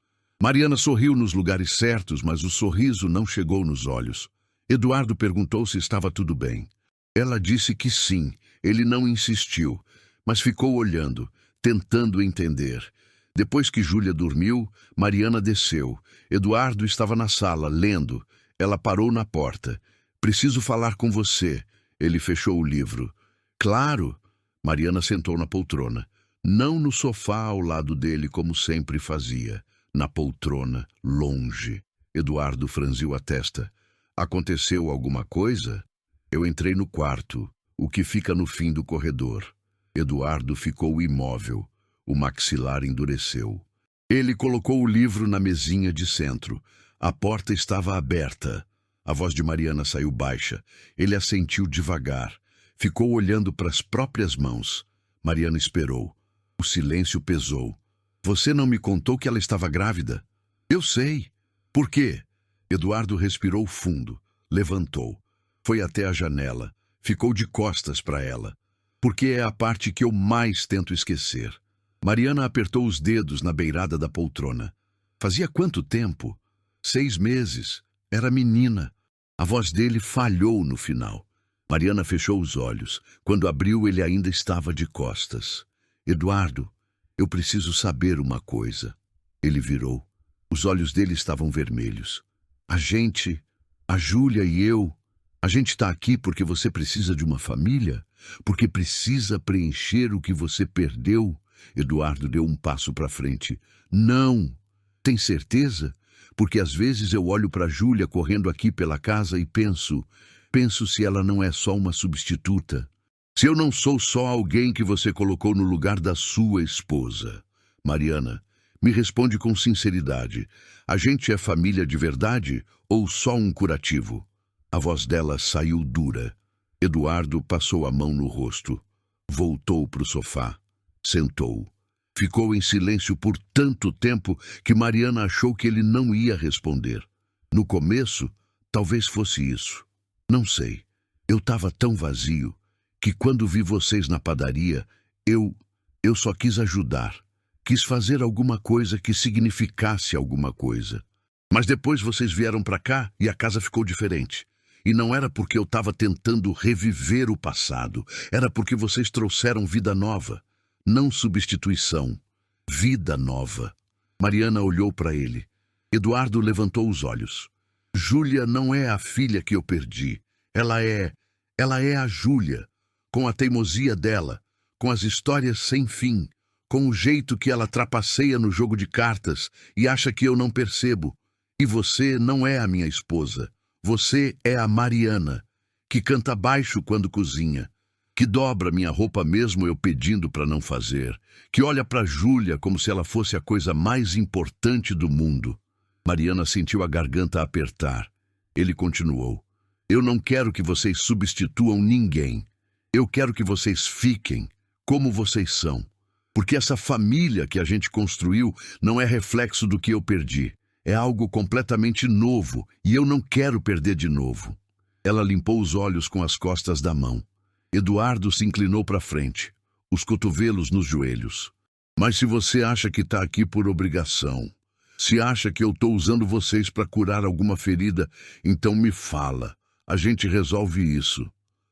Mariana sorriu nos lugares certos, mas o sorriso não chegou nos olhos. Eduardo perguntou se estava tudo bem. Ela disse que sim. Ele não insistiu, mas ficou olhando, tentando entender. Depois que Júlia dormiu, Mariana desceu. Eduardo estava na sala, lendo. Ela parou na porta. "Preciso falar com você." Ele fechou o livro. "Claro." Mariana sentou na poltrona. Não no sofá ao lado dele, como sempre fazia. Na poltrona, longe. Eduardo franziu a testa. "Aconteceu alguma coisa?" "Eu entrei no quarto, o que fica no fim do corredor." Eduardo ficou imóvel. O maxilar endureceu. Ele colocou o livro na mesinha de centro. A porta estava aberta. A voz de Mariana saiu baixa. Ele assentiu devagar. Ficou olhando para as próprias mãos. Mariana esperou. O silêncio pesou. "Você não me contou que ela estava grávida?" "Eu sei." "Por quê?" Eduardo respirou fundo. Levantou. Foi até a janela. Ficou de costas para ela. "Porque é a parte que eu mais tento esquecer." Mariana apertou os dedos na beirada da poltrona. "Fazia quanto tempo?" 6 meses. Era menina." A voz dele falhou no final. Mariana fechou os olhos. Quando abriu, ele ainda estava de costas. "Eduardo, eu preciso saber uma coisa." Ele virou. Os olhos dele estavam vermelhos. A Júlia e eu, a gente está aqui porque você precisa de uma família? Porque precisa preencher o que você perdeu?" Eduardo deu um passo para frente. "Não." "Tem certeza?" porque às vezes eu olho para Júlia correndo aqui pela casa e penso se ela não é só uma substituta. Se eu não sou só alguém que você colocou no lugar da sua esposa. Mariana, me responde com sinceridade. A gente é família de verdade ou só um curativo? A voz dela saiu dura. Eduardo passou a mão no rosto. Voltou para o sofá. Sentou. Ficou em silêncio por tanto tempo que Mariana achou que ele não ia responder. No começo, talvez fosse isso. Não sei. Eu estava tão vazio que quando vi vocês na padaria, eu só quis ajudar. Quis fazer alguma coisa que significasse alguma coisa. Mas depois vocês vieram para cá e a casa ficou diferente. E não era porque eu estava tentando reviver o passado. Era porque vocês trouxeram vida nova. Não substituição. Vida nova. Mariana olhou para ele. Eduardo levantou os olhos. Júlia não é a filha que eu perdi. Ela é a Júlia. Com a teimosia dela, com as histórias sem fim, com o jeito que ela trapaceia no jogo de cartas e acha que eu não percebo. E você não é a minha esposa. Você é a Mariana, que canta baixo quando cozinha, que dobra minha roupa mesmo eu pedindo para não fazer, que olha para Júlia como se ela fosse a coisa mais importante do mundo. Mariana sentiu a garganta apertar. Ele continuou. Eu não quero que vocês substituam ninguém. Eu quero que vocês fiquem como vocês são. Porque essa família que a gente construiu não é reflexo do que eu perdi. É algo completamente novo e eu não quero perder de novo. Ela limpou os olhos com as costas da mão. Eduardo se inclinou para frente, os cotovelos nos joelhos. Mas se você acha que está aqui por obrigação, se acha que eu estou usando vocês para curar alguma ferida, então me fala. A gente resolve isso.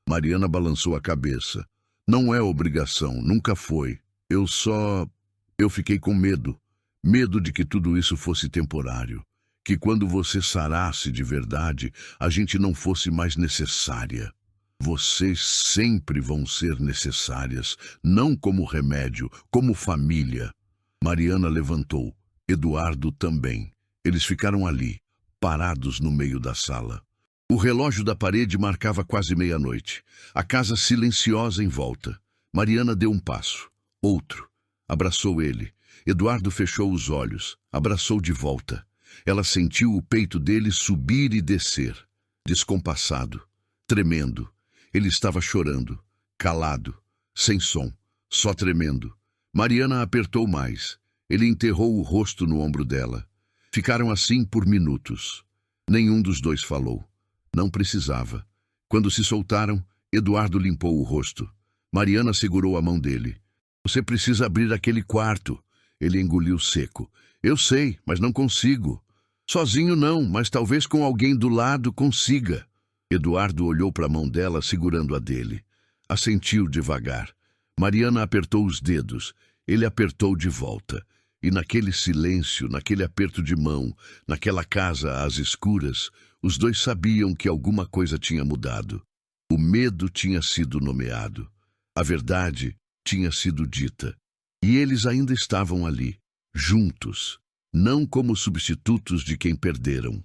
Mariana balançou a cabeça. Não é obrigação, nunca foi. Eu fiquei com medo. Medo de que tudo isso fosse temporário. Que quando você sarasse de verdade, a gente não fosse mais necessária. Vocês sempre vão ser necessárias, não como remédio, como família. Mariana levantou. Eduardo também. Eles ficaram ali, parados no meio da sala. O relógio da parede marcava quase meia-noite. A casa silenciosa em volta. Mariana deu um passo. Outro. Abraçou ele. Eduardo fechou os olhos. Abraçou de volta. Ela sentiu o peito dele subir e descer. Descompassado. Tremendo. Ele estava chorando. Calado. Sem som. Só tremendo. Mariana apertou mais. Ele enterrou o rosto no ombro dela. Ficaram assim por minutos. Nenhum dos dois falou. Não precisava. Quando se soltaram, Eduardo limpou o rosto. Mariana segurou a mão dele. Você precisa abrir aquele quarto. Ele engoliu seco. Eu sei, mas não consigo. Sozinho não, mas talvez com alguém do lado consiga. Eduardo olhou para a mão dela, segurando a dele. Assentiu devagar. Mariana apertou os dedos. Ele apertou de volta. E naquele silêncio, naquele aperto de mão, naquela casa às escuras, os dois sabiam que alguma coisa tinha mudado. O medo tinha sido nomeado. A verdade tinha sido dita. E eles ainda estavam ali, juntos, não como substitutos de quem perderam,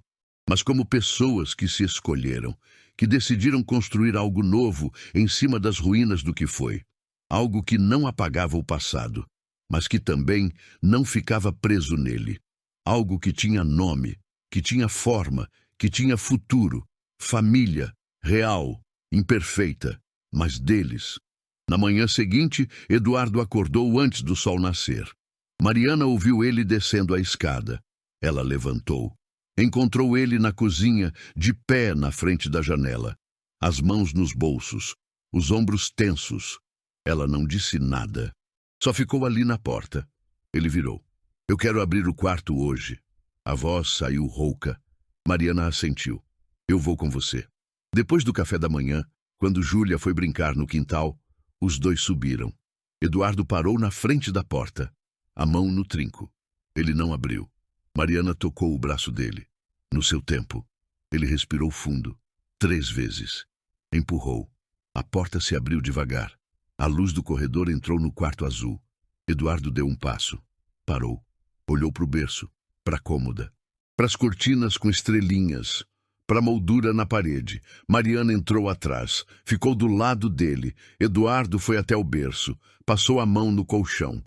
mas como pessoas que se escolheram, que decidiram construir algo novo em cima das ruínas do que foi. Algo que não apagava o passado, mas que também não ficava preso nele. Algo que tinha nome, que tinha forma, que tinha futuro, família, real, imperfeita, mas deles. Na manhã seguinte, Eduardo acordou antes do sol nascer. Mariana ouviu ele descendo a escada. Ela levantou. Encontrou ele na cozinha, de pé na frente da janela, as mãos nos bolsos, os ombros tensos. Ela não disse nada. Só ficou ali na porta. Ele virou. Eu quero abrir o quarto hoje. A voz saiu rouca. Mariana assentiu. Eu vou com você. Depois do café da manhã, quando Júlia foi brincar no quintal, os dois subiram. Eduardo parou na frente da porta, a mão no trinco. Ele não abriu. Mariana tocou o braço dele. No seu tempo, ele respirou fundo, 3 vezes. Empurrou. A porta se abriu devagar. A luz do corredor entrou no quarto azul. Eduardo deu um passo. Parou. Olhou para o berço, para a cômoda. para as cortinas com estrelinhas, para a moldura na parede. Mariana entrou atrás, ficou do lado dele. Eduardo foi até o berço, passou a mão no colchão.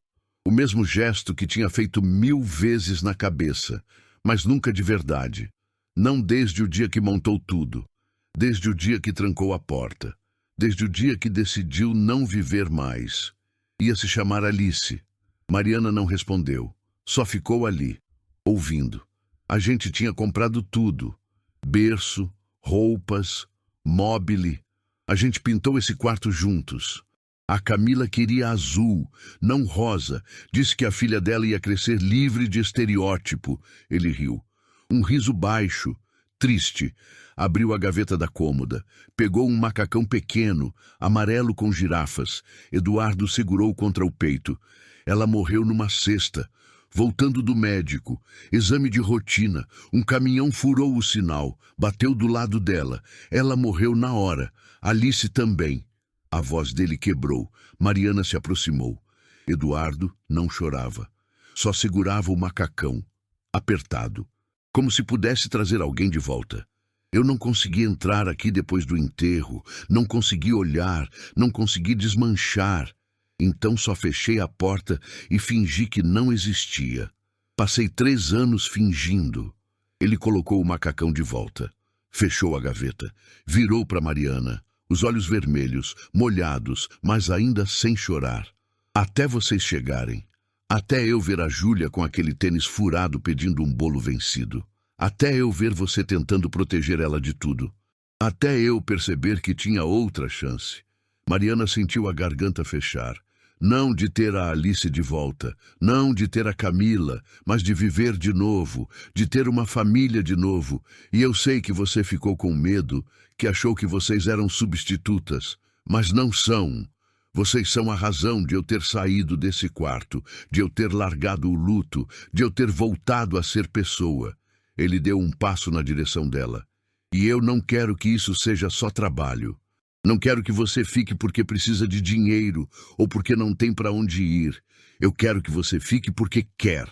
O mesmo gesto que tinha feito 1000 vezes na cabeça, mas nunca de verdade. Não desde o dia que montou tudo, desde o dia que trancou a porta, desde o dia que decidiu não viver mais. Ia se chamar Alice. Mariana não respondeu, só ficou ali, ouvindo. A gente tinha comprado tudo. Berço, roupas, móbile. A gente pintou esse quarto juntos. A Camila queria azul, não rosa. Disse que a filha dela ia crescer livre de estereótipo. Ele riu. Um riso baixo, triste. Abriu a gaveta da cômoda. Pegou um macacão pequeno, amarelo com girafas. Eduardo segurou contra o peito. Ela morreu numa cesta. Voltando do médico, exame de rotina, um caminhão furou o sinal, bateu do lado dela. Ela morreu na hora. Alice também. A voz dele quebrou. Mariana se aproximou. Eduardo não chorava. Só segurava o macacão, apertado, como se pudesse trazer alguém de volta. Eu não consegui entrar aqui depois do enterro, não consegui olhar, não consegui desmanchar. Então só fechei a porta e fingi que não existia. Passei 3 anos fingindo. Ele colocou o macacão de volta. Fechou a gaveta. Virou para Mariana, os olhos vermelhos, molhados, mas ainda sem chorar. Até vocês chegarem. Até eu ver a Júlia com aquele tênis furado pedindo um bolo vencido. Até eu ver você tentando proteger ela de tudo. Até eu perceber que tinha outra chance. Mariana sentiu a garganta fechar. Não de ter a Alice de volta, não de ter a Camila, mas de viver de novo, de ter uma família de novo. E eu sei que você ficou com medo, que achou que vocês eram substitutas, mas não são. Vocês são a razão de eu ter saído desse quarto, de eu ter largado o luto, de eu ter voltado a ser pessoa. Ele deu um passo na direção dela. E eu não quero que isso seja só trabalho. Não quero que você fique porque precisa de dinheiro ou porque não tem para onde ir. Eu quero que você fique porque quer.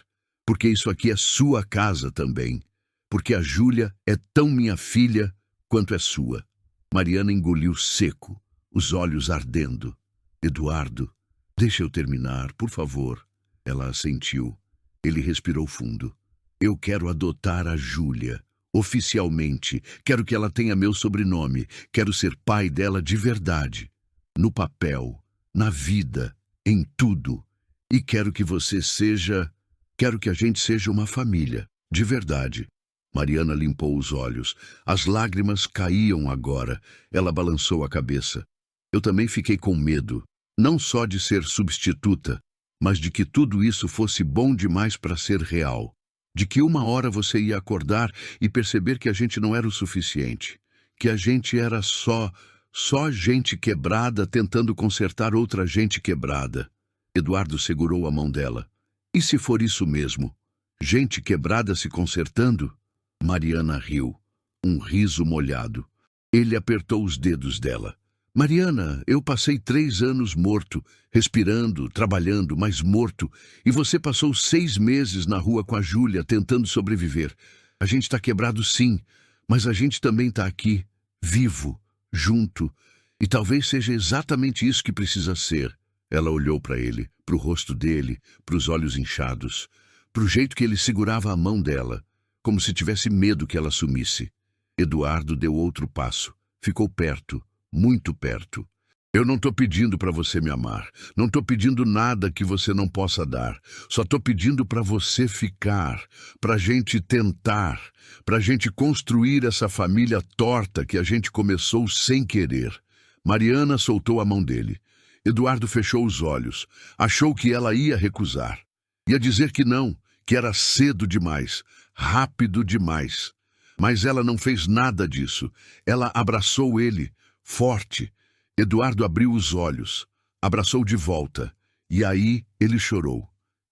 Porque isso aqui é sua casa também. Porque a Júlia é tão minha filha quanto é sua. Mariana engoliu seco, os olhos ardendo. Eduardo, deixa eu terminar, por favor. Ela assentiu. Ele respirou fundo. Eu quero adotar a Júlia. Oficialmente, quero que ela tenha meu sobrenome, quero ser pai dela de verdade. No papel, na vida, em tudo. E quero que você seja... Quero que a gente seja uma família, de verdade. Mariana limpou os olhos. As lágrimas caíam agora. Ela balançou a cabeça. Eu também fiquei com medo, não só de ser substituta, mas de que tudo isso fosse bom demais para ser real. De que uma hora você ia acordar e perceber que a gente não era o suficiente, que a gente era só gente quebrada tentando consertar outra gente quebrada. Eduardo segurou a mão dela. E se for isso mesmo? Gente quebrada se consertando? Mariana riu, um riso molhado. Ele apertou os dedos dela. Mariana, eu passei 3 anos morto, respirando, trabalhando, mas morto. E você passou 6 meses na rua com a Júlia, tentando sobreviver. A gente está quebrado sim, mas a gente também está aqui, vivo, junto. E talvez seja exatamente isso que precisa ser. Ela olhou para ele, para o rosto dele, para os olhos inchados, para o jeito que ele segurava a mão dela, como se tivesse medo que ela sumisse. Eduardo deu outro passo, ficou perto. Muito perto. Eu não estou pedindo para você me amar. Não estou pedindo nada que você não possa dar. Só estou pedindo para você ficar, para a gente tentar, para a gente construir essa família torta que a gente começou sem querer. Mariana soltou a mão dele. Eduardo fechou os olhos. Achou que ela ia recusar. Ia dizer que não, que era cedo demais, rápido demais. Mas ela não fez nada disso. Ela abraçou ele. Forte. Eduardo abriu os olhos, abraçou de volta, e aí ele chorou.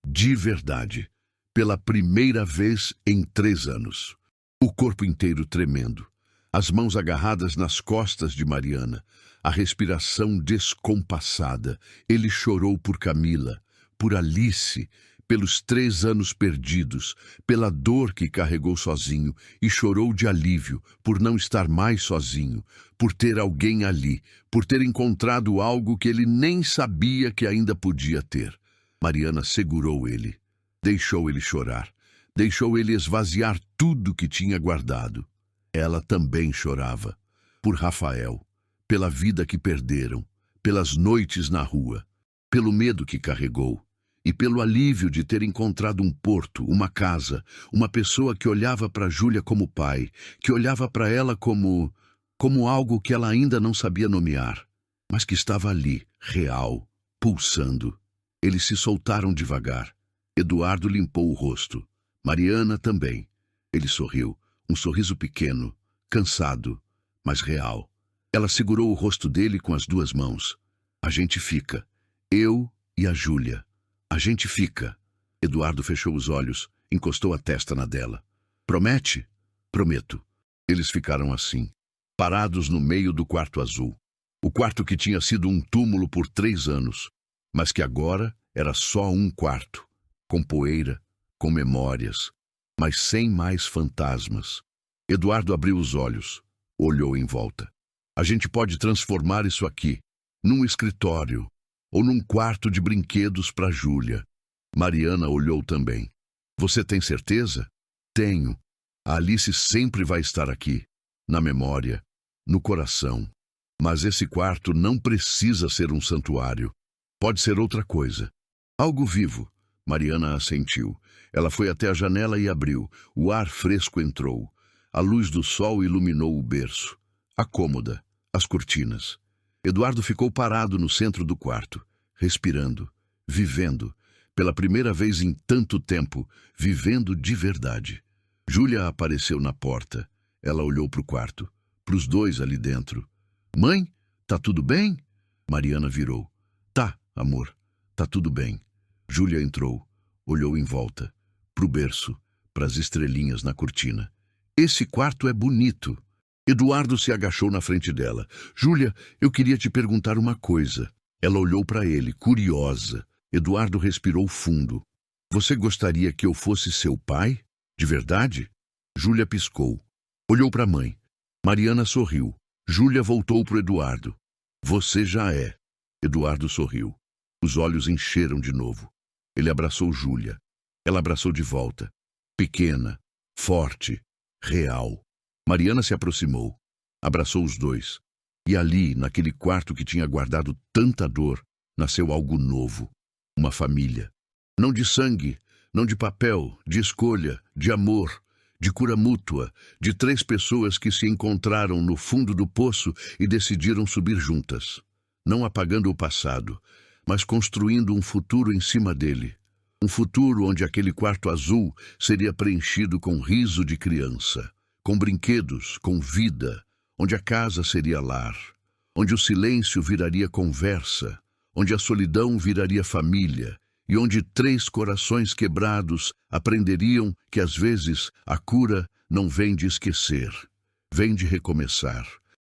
De verdade. Pela primeira vez em 3 anos. O corpo inteiro tremendo. As mãos agarradas nas costas de Mariana. A respiração descompassada. Ele chorou por Camila, por Alice, pelos 3 anos perdidos, pela dor que carregou sozinho, e chorou de alívio por não estar mais sozinho, por ter alguém ali, por ter encontrado algo que ele nem sabia que ainda podia ter. Mariana segurou ele, deixou ele chorar, deixou ele esvaziar tudo que tinha guardado. Ela também chorava, por Rafael, pela vida que perderam, pelas noites na rua, pelo medo que carregou e pelo alívio de ter encontrado um porto, uma casa, uma pessoa que olhava para Júlia como pai, que olhava para ela como algo que ela ainda não sabia nomear, mas que estava ali, real, pulsando. Eles se soltaram devagar. Eduardo limpou o rosto. Mariana também. Ele sorriu, um sorriso pequeno, cansado, mas real. Ela segurou o rosto dele com as 2 mãos. A gente fica. Eu e a Júlia. A gente fica. Eduardo fechou os olhos, encostou a testa na dela. Promete? Prometo. Eles ficaram assim, parados no meio do quarto azul. O quarto que tinha sido um túmulo por 3 anos, mas que agora era só um quarto, com poeira, com memórias, mas sem mais fantasmas. Eduardo abriu os olhos, olhou em volta. A gente pode transformar isso aqui, num escritório, ou num quarto de brinquedos para Júlia. Mariana olhou também. Você tem certeza? Tenho. A Alice sempre vai estar aqui, na memória, no coração. Mas esse quarto não precisa ser um santuário. Pode ser outra coisa. Algo vivo. Mariana assentiu. Ela foi até a janela e abriu. O ar fresco entrou. A luz do sol iluminou o berço, a cômoda, as cortinas. Eduardo ficou parado no centro do quarto, respirando, vivendo, pela primeira vez em tanto tempo, vivendo de verdade. Júlia apareceu na porta. Ela olhou para o quarto, para os 2 ali dentro. Mãe, tá tudo bem? Mariana virou. Tá, amor, tá tudo bem. Júlia entrou, olhou em volta, para o berço, para as estrelinhas na cortina. Esse quarto é bonito. Eduardo se agachou na frente dela. Júlia, eu queria te perguntar uma coisa. Ela olhou para ele, curiosa. Eduardo respirou fundo. Você gostaria que eu fosse seu pai? De verdade? Júlia piscou. Olhou para a mãe. Mariana sorriu. Júlia voltou para o Eduardo. Você já é. Eduardo sorriu. Os olhos encheram de novo. Ele abraçou Júlia. Ela abraçou de volta. Pequena, forte, real. Mariana se aproximou, abraçou os 2. E ali, naquele quarto que tinha guardado tanta dor, nasceu algo novo. Uma família. Não de sangue, não de papel, de escolha, de amor, de cura mútua, de 3 pessoas que se encontraram no fundo do poço e decidiram subir juntas. Não apagando o passado, mas construindo um futuro em cima dele. Um futuro onde aquele quarto azul seria preenchido com riso de criança, com brinquedos, com vida, onde a casa seria lar, onde o silêncio viraria conversa, onde a solidão viraria família, e onde 3 corações quebrados aprenderiam que às vezes a cura não vem de esquecer, vem de recomeçar.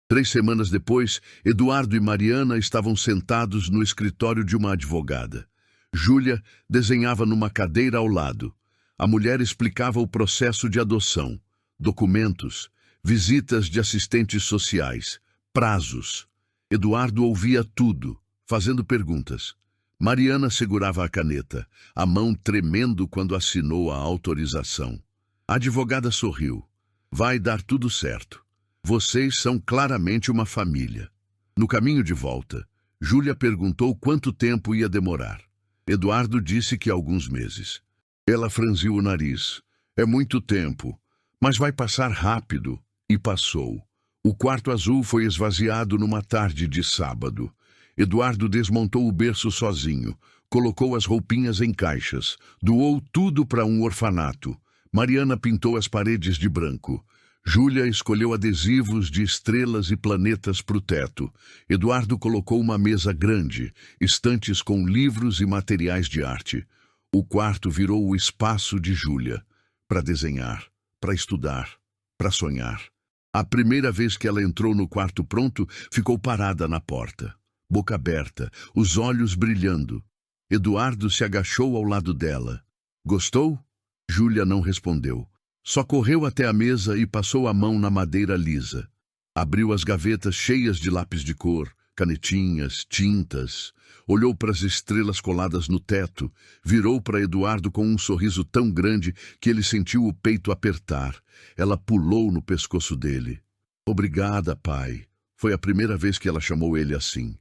3 semanas depois, Eduardo e Mariana estavam sentados no escritório de uma advogada. Júlia desenhava numa cadeira ao lado. A mulher explicava o processo de adoção, documentos, visitas de assistentes sociais, prazos. Eduardo ouvia tudo, fazendo perguntas. Mariana segurava a caneta, a mão tremendo quando assinou a autorização. A advogada sorriu. Vai dar tudo certo. Vocês são claramente uma família. No caminho de volta, Júlia perguntou quanto tempo ia demorar. Eduardo disse que alguns meses. Ela franziu o nariz. É muito tempo. Mas vai passar rápido. E passou. O quarto azul foi esvaziado numa tarde de sábado. Eduardo desmontou o berço sozinho, colocou as roupinhas em caixas, doou tudo para um orfanato. Mariana pintou as paredes de branco. Júlia escolheu adesivos de estrelas e planetas para o teto. Eduardo colocou uma mesa grande, estantes com livros e materiais de arte. O quarto virou o espaço de Júlia, para desenhar, para estudar, para sonhar. A primeira vez que ela entrou no quarto pronto, ficou parada na porta, boca aberta, os olhos brilhando. Eduardo se agachou ao lado dela. Gostou? Júlia não respondeu. Só correu até a mesa e passou a mão na madeira lisa. Abriu as gavetas cheias de lápis de cor, canetinhas, tintas. Olhou para as estrelas coladas no teto, virou para Eduardo com um sorriso tão grande que ele sentiu o peito apertar. Ela pulou no pescoço dele. Obrigada, pai. Foi a primeira vez que ela chamou ele assim.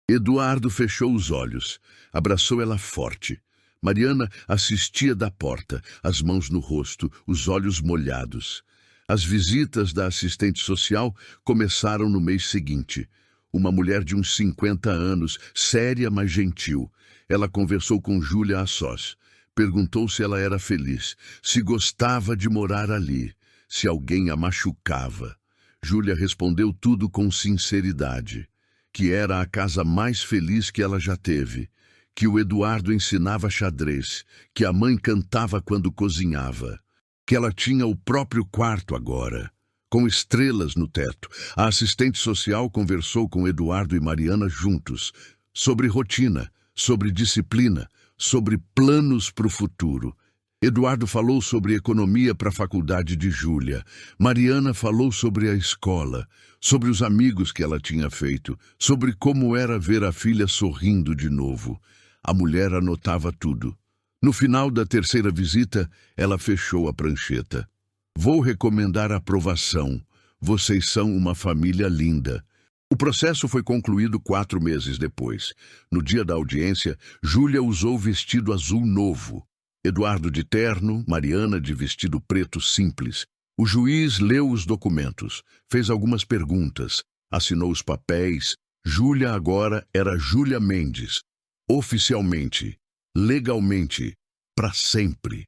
Eduardo fechou os olhos, abraçou ela forte. Mariana assistia da porta, as mãos no rosto, os olhos molhados. As visitas da assistente social começaram no mês seguinte. Uma mulher de uns 50 anos, séria, mas gentil. Ela conversou com Júlia a sós. Perguntou se ela era feliz, se gostava de morar ali, se alguém a machucava. Júlia respondeu tudo com sinceridade. Que era a casa mais feliz que ela já teve. Que o Eduardo ensinava xadrez, que a mãe cantava quando cozinhava. Que ela tinha o próprio quarto agora, com estrelas no teto. A assistente social conversou com Eduardo e Mariana juntos, sobre rotina, sobre disciplina, sobre planos para o futuro. Eduardo falou sobre economia para a faculdade de Júlia. Mariana falou sobre a escola, sobre os amigos que ela tinha feito, sobre como era ver a filha sorrindo de novo. A mulher anotava tudo. No final da terceira visita, ela fechou a prancheta. Vou recomendar a aprovação. Vocês são uma família linda. O processo foi concluído 4 meses depois. No dia da audiência, Júlia usou vestido azul novo. Eduardo de terno, Mariana de vestido preto simples. O juiz leu os documentos, fez algumas perguntas, assinou os papéis. Júlia agora era Júlia Mendes. Oficialmente, legalmente, para sempre.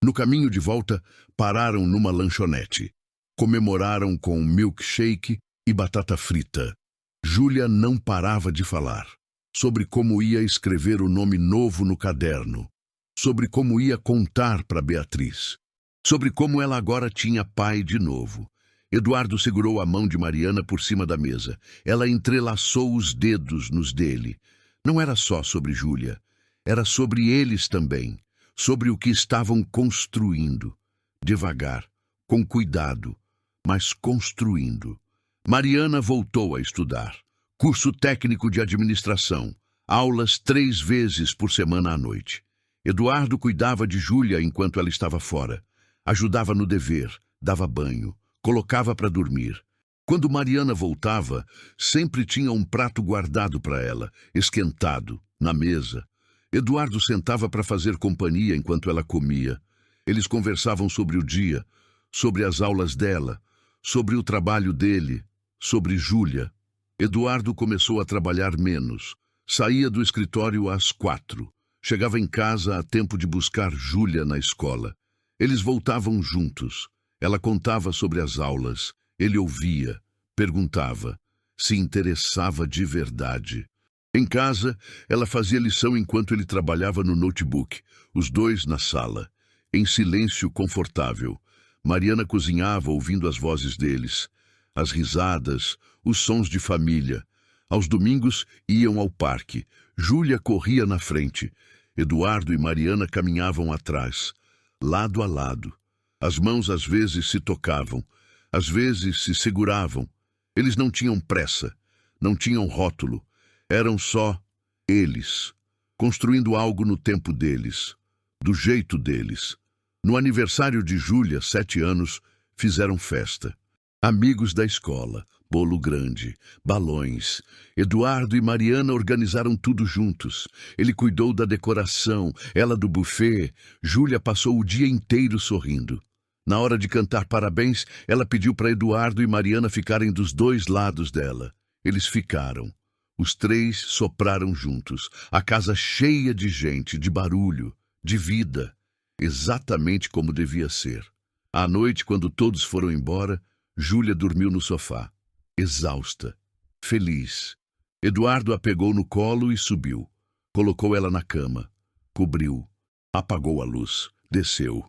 No caminho de volta, pararam numa lanchonete. Comemoraram com um milkshake e batata frita. Júlia não parava de falar sobre como ia escrever o nome novo no caderno, sobre como ia contar para Beatriz, sobre como ela agora tinha pai de novo. Eduardo segurou a mão de Mariana por cima da mesa. Ela entrelaçou os dedos nos dele. Não era só sobre Júlia, era sobre eles também, sobre o que estavam construindo. Devagar, com cuidado, mas construindo. Mariana voltou a estudar. Curso técnico de administração. Aulas 3 vezes por semana à noite. Eduardo cuidava de Júlia enquanto ela estava fora. Ajudava no dever, dava banho, colocava para dormir. Quando Mariana voltava, sempre tinha um prato guardado para ela, esquentado, na mesa. Eduardo sentava para fazer companhia enquanto ela comia. Eles conversavam sobre o dia, sobre as aulas dela, sobre o trabalho dele, sobre Júlia. Eduardo começou a trabalhar menos. Saía do escritório às 4. Chegava em casa a tempo de buscar Júlia na escola. Eles voltavam juntos. Ela contava sobre as aulas. Ele ouvia, perguntava, se interessava de verdade. Em casa, ela fazia lição enquanto ele trabalhava no notebook, os dois na sala, em silêncio confortável. Mariana cozinhava ouvindo as vozes deles, as risadas, os sons de família. Aos domingos iam ao parque. Júlia corria na frente. Eduardo e Mariana caminhavam atrás, lado a lado. As mãos às vezes se tocavam, às vezes se seguravam. Eles não tinham pressa, não tinham rótulo. Eram só eles, construindo algo no tempo deles, do jeito deles. No aniversário de Júlia, 7 anos, fizeram festa. Amigos da escola, bolo grande, balões. Eduardo e Mariana organizaram tudo juntos. Ele cuidou da decoração, ela do buffet. Júlia passou o dia inteiro sorrindo. Na hora de cantar parabéns, ela pediu para Eduardo e Mariana ficarem dos 2 lados dela. Eles ficaram. Os 3 sopraram juntos. A casa cheia de gente, de barulho, de vida. Exatamente como devia ser. À noite, quando todos foram embora, Júlia dormiu no sofá, exausta, feliz. Eduardo a pegou no colo e subiu. Colocou ela na cama. Cobriu. Apagou a luz. Desceu.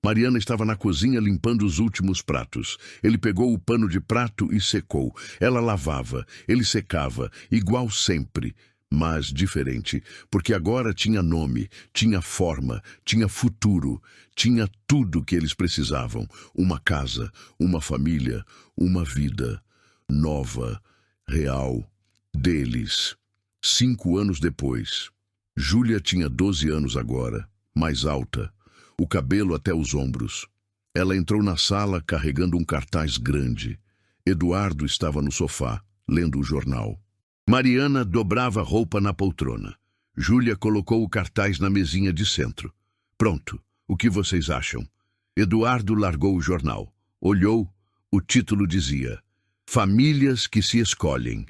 Mariana estava na cozinha limpando os últimos pratos. Ele pegou o pano de prato e secou. Ela lavava. Ele secava, igual sempre. Mas diferente, porque agora tinha nome, tinha forma, tinha futuro, tinha tudo que eles precisavam: uma casa, uma família, uma vida nova, real, deles. 5 anos depois, Júlia tinha 12 anos agora, mais alta, o cabelo até os ombros. Ela entrou na sala carregando um cartaz grande. Eduardo estava no sofá, lendo o jornal. Mariana dobrava roupa na poltrona. Júlia colocou o cartaz na mesinha de centro. Pronto, o que vocês acham? Eduardo largou o jornal. Olhou, o título dizia: Famílias que se escolhem.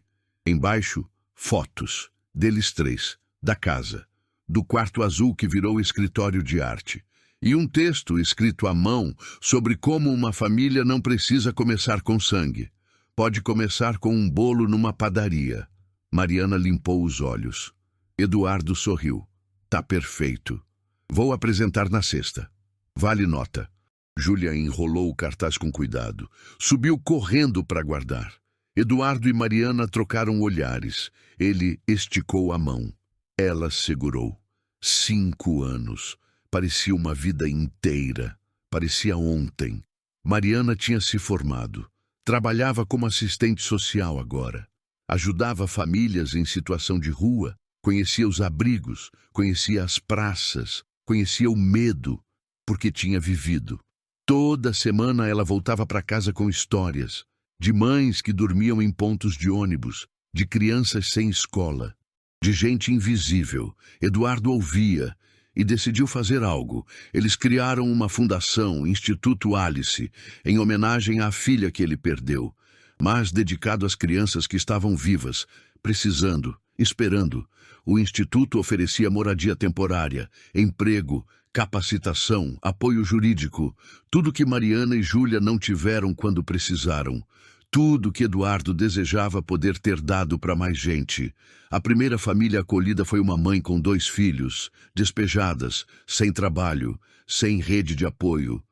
Embaixo, fotos, deles 3, da casa, do quarto azul que virou escritório de arte. E um texto escrito à mão sobre como uma família não precisa começar com sangue. Pode começar com um bolo numa padaria. Mariana limpou os olhos. Eduardo sorriu. Tá perfeito. Vou apresentar na sexta. Vale nota. Júlia enrolou o cartaz com cuidado. Subiu correndo para guardar. Eduardo e Mariana trocaram olhares. Ele esticou a mão. Ela segurou. 5 anos. Parecia uma vida inteira. Parecia ontem. Mariana tinha se formado. Trabalhava como assistente social agora. Ajudava famílias em situação de rua, conhecia os abrigos, conhecia as praças, conhecia o medo, porque tinha vivido. Toda semana ela voltava para casa com histórias, de mães que dormiam em pontos de ônibus, de crianças sem escola, de gente invisível. Eduardo ouvia e decidiu fazer algo. Eles criaram uma fundação, Instituto Alice, em homenagem à filha que ele perdeu, mas dedicado às crianças que estavam vivas, precisando, esperando. O Instituto oferecia moradia temporária, emprego, capacitação, apoio jurídico, tudo que Mariana e Júlia não tiveram quando precisaram. Tudo que Eduardo desejava poder ter dado para mais gente. A primeira família acolhida foi uma mãe com 2 filhos, despejadas, sem trabalho, sem rede de apoio.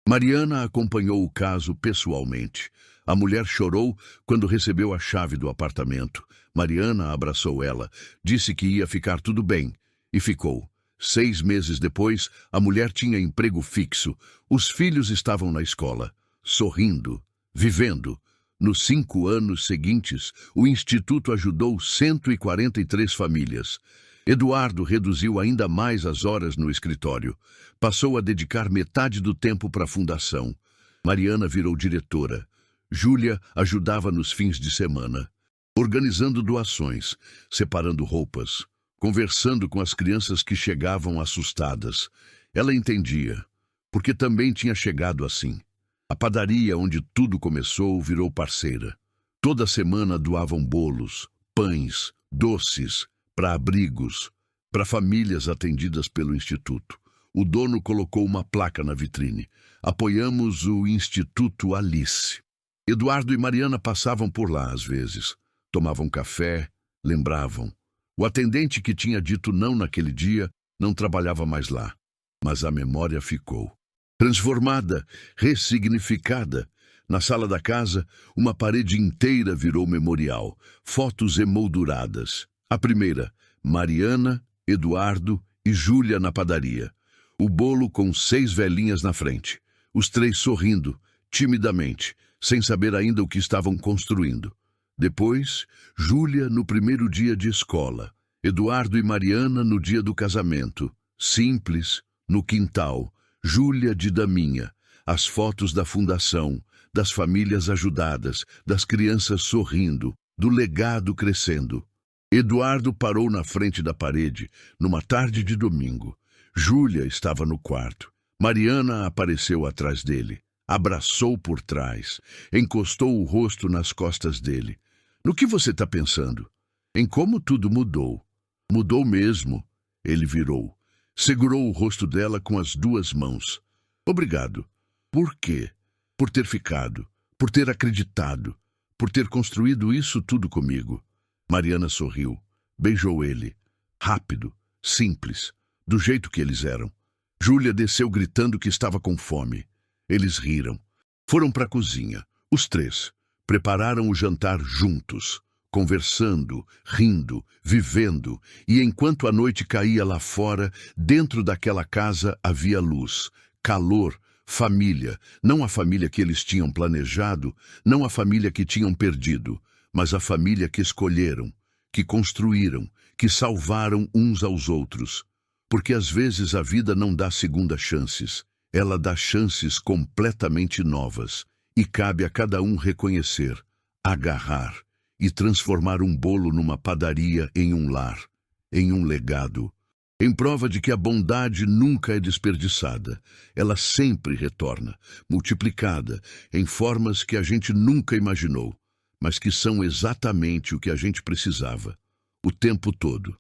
Mariana acompanhou o caso pessoalmente. A mulher chorou quando recebeu a chave do apartamento. Mariana abraçou ela, disse que ia ficar tudo bem, e ficou. 6 meses depois, a mulher tinha emprego fixo. Os filhos estavam na escola, sorrindo, vivendo. Nos 5 anos seguintes, o Instituto ajudou 143 famílias. Eduardo reduziu ainda mais as horas no escritório. Passou a dedicar metade do tempo para a fundação. Mariana virou diretora. Júlia ajudava nos fins de semana, organizando doações, separando roupas, conversando com as crianças que chegavam assustadas. Ela entendia, porque também tinha chegado assim. A padaria onde tudo começou virou parceira. Toda semana doavam bolos, pães, doces, para abrigos, para famílias atendidas pelo Instituto. O dono colocou uma placa na vitrine. Apoiamos o Instituto Alice. Eduardo e Mariana passavam por lá às vezes. Tomavam café, lembravam. O atendente que tinha dito não naquele dia não trabalhava mais lá. Mas a memória ficou. Transformada, ressignificada. Na sala da casa, uma parede inteira virou memorial. Fotos emolduradas. A primeira, Mariana, Eduardo e Júlia na padaria. O bolo com 6 velhinhas na frente. Os 3 sorrindo, timidamente, sem saber ainda o que estavam construindo. Depois, Júlia no primeiro dia de escola. Eduardo e Mariana no dia do casamento. Simples, no quintal. Júlia de daminha. As fotos da fundação, das famílias ajudadas, das crianças sorrindo, do legado crescendo. Eduardo parou na frente da parede, numa tarde de domingo. Júlia estava no quarto. Mariana apareceu atrás dele. Abraçou por trás, encostou o rosto nas costas dele. No que você está pensando? Em como tudo mudou. Mudou mesmo. Ele virou. Segurou o rosto dela com as 2 mãos. Obrigado. Por quê? Por ter ficado, por ter acreditado, por ter construído isso tudo comigo. Mariana sorriu, beijou ele. Rápido, simples, do jeito que eles eram. Júlia desceu gritando que estava com fome. Eles riram. Foram para a cozinha. Os 3. Prepararam o jantar juntos. conversando, rindo, vivendo, e enquanto a noite caía lá fora, dentro daquela casa havia luz, calor, família, não a família que eles tinham planejado, não a família que tinham perdido, mas a família que escolheram, que construíram, que salvaram uns aos outros. Porque às vezes a vida não dá segunda chances, ela dá chances completamente novas, e cabe a cada um reconhecer, agarrar e transformar um bolo numa padaria em um lar, em um legado, em prova de que a bondade nunca é desperdiçada. Ela sempre retorna, multiplicada, em formas que a gente nunca imaginou, mas que são exatamente o que a gente precisava, o tempo todo.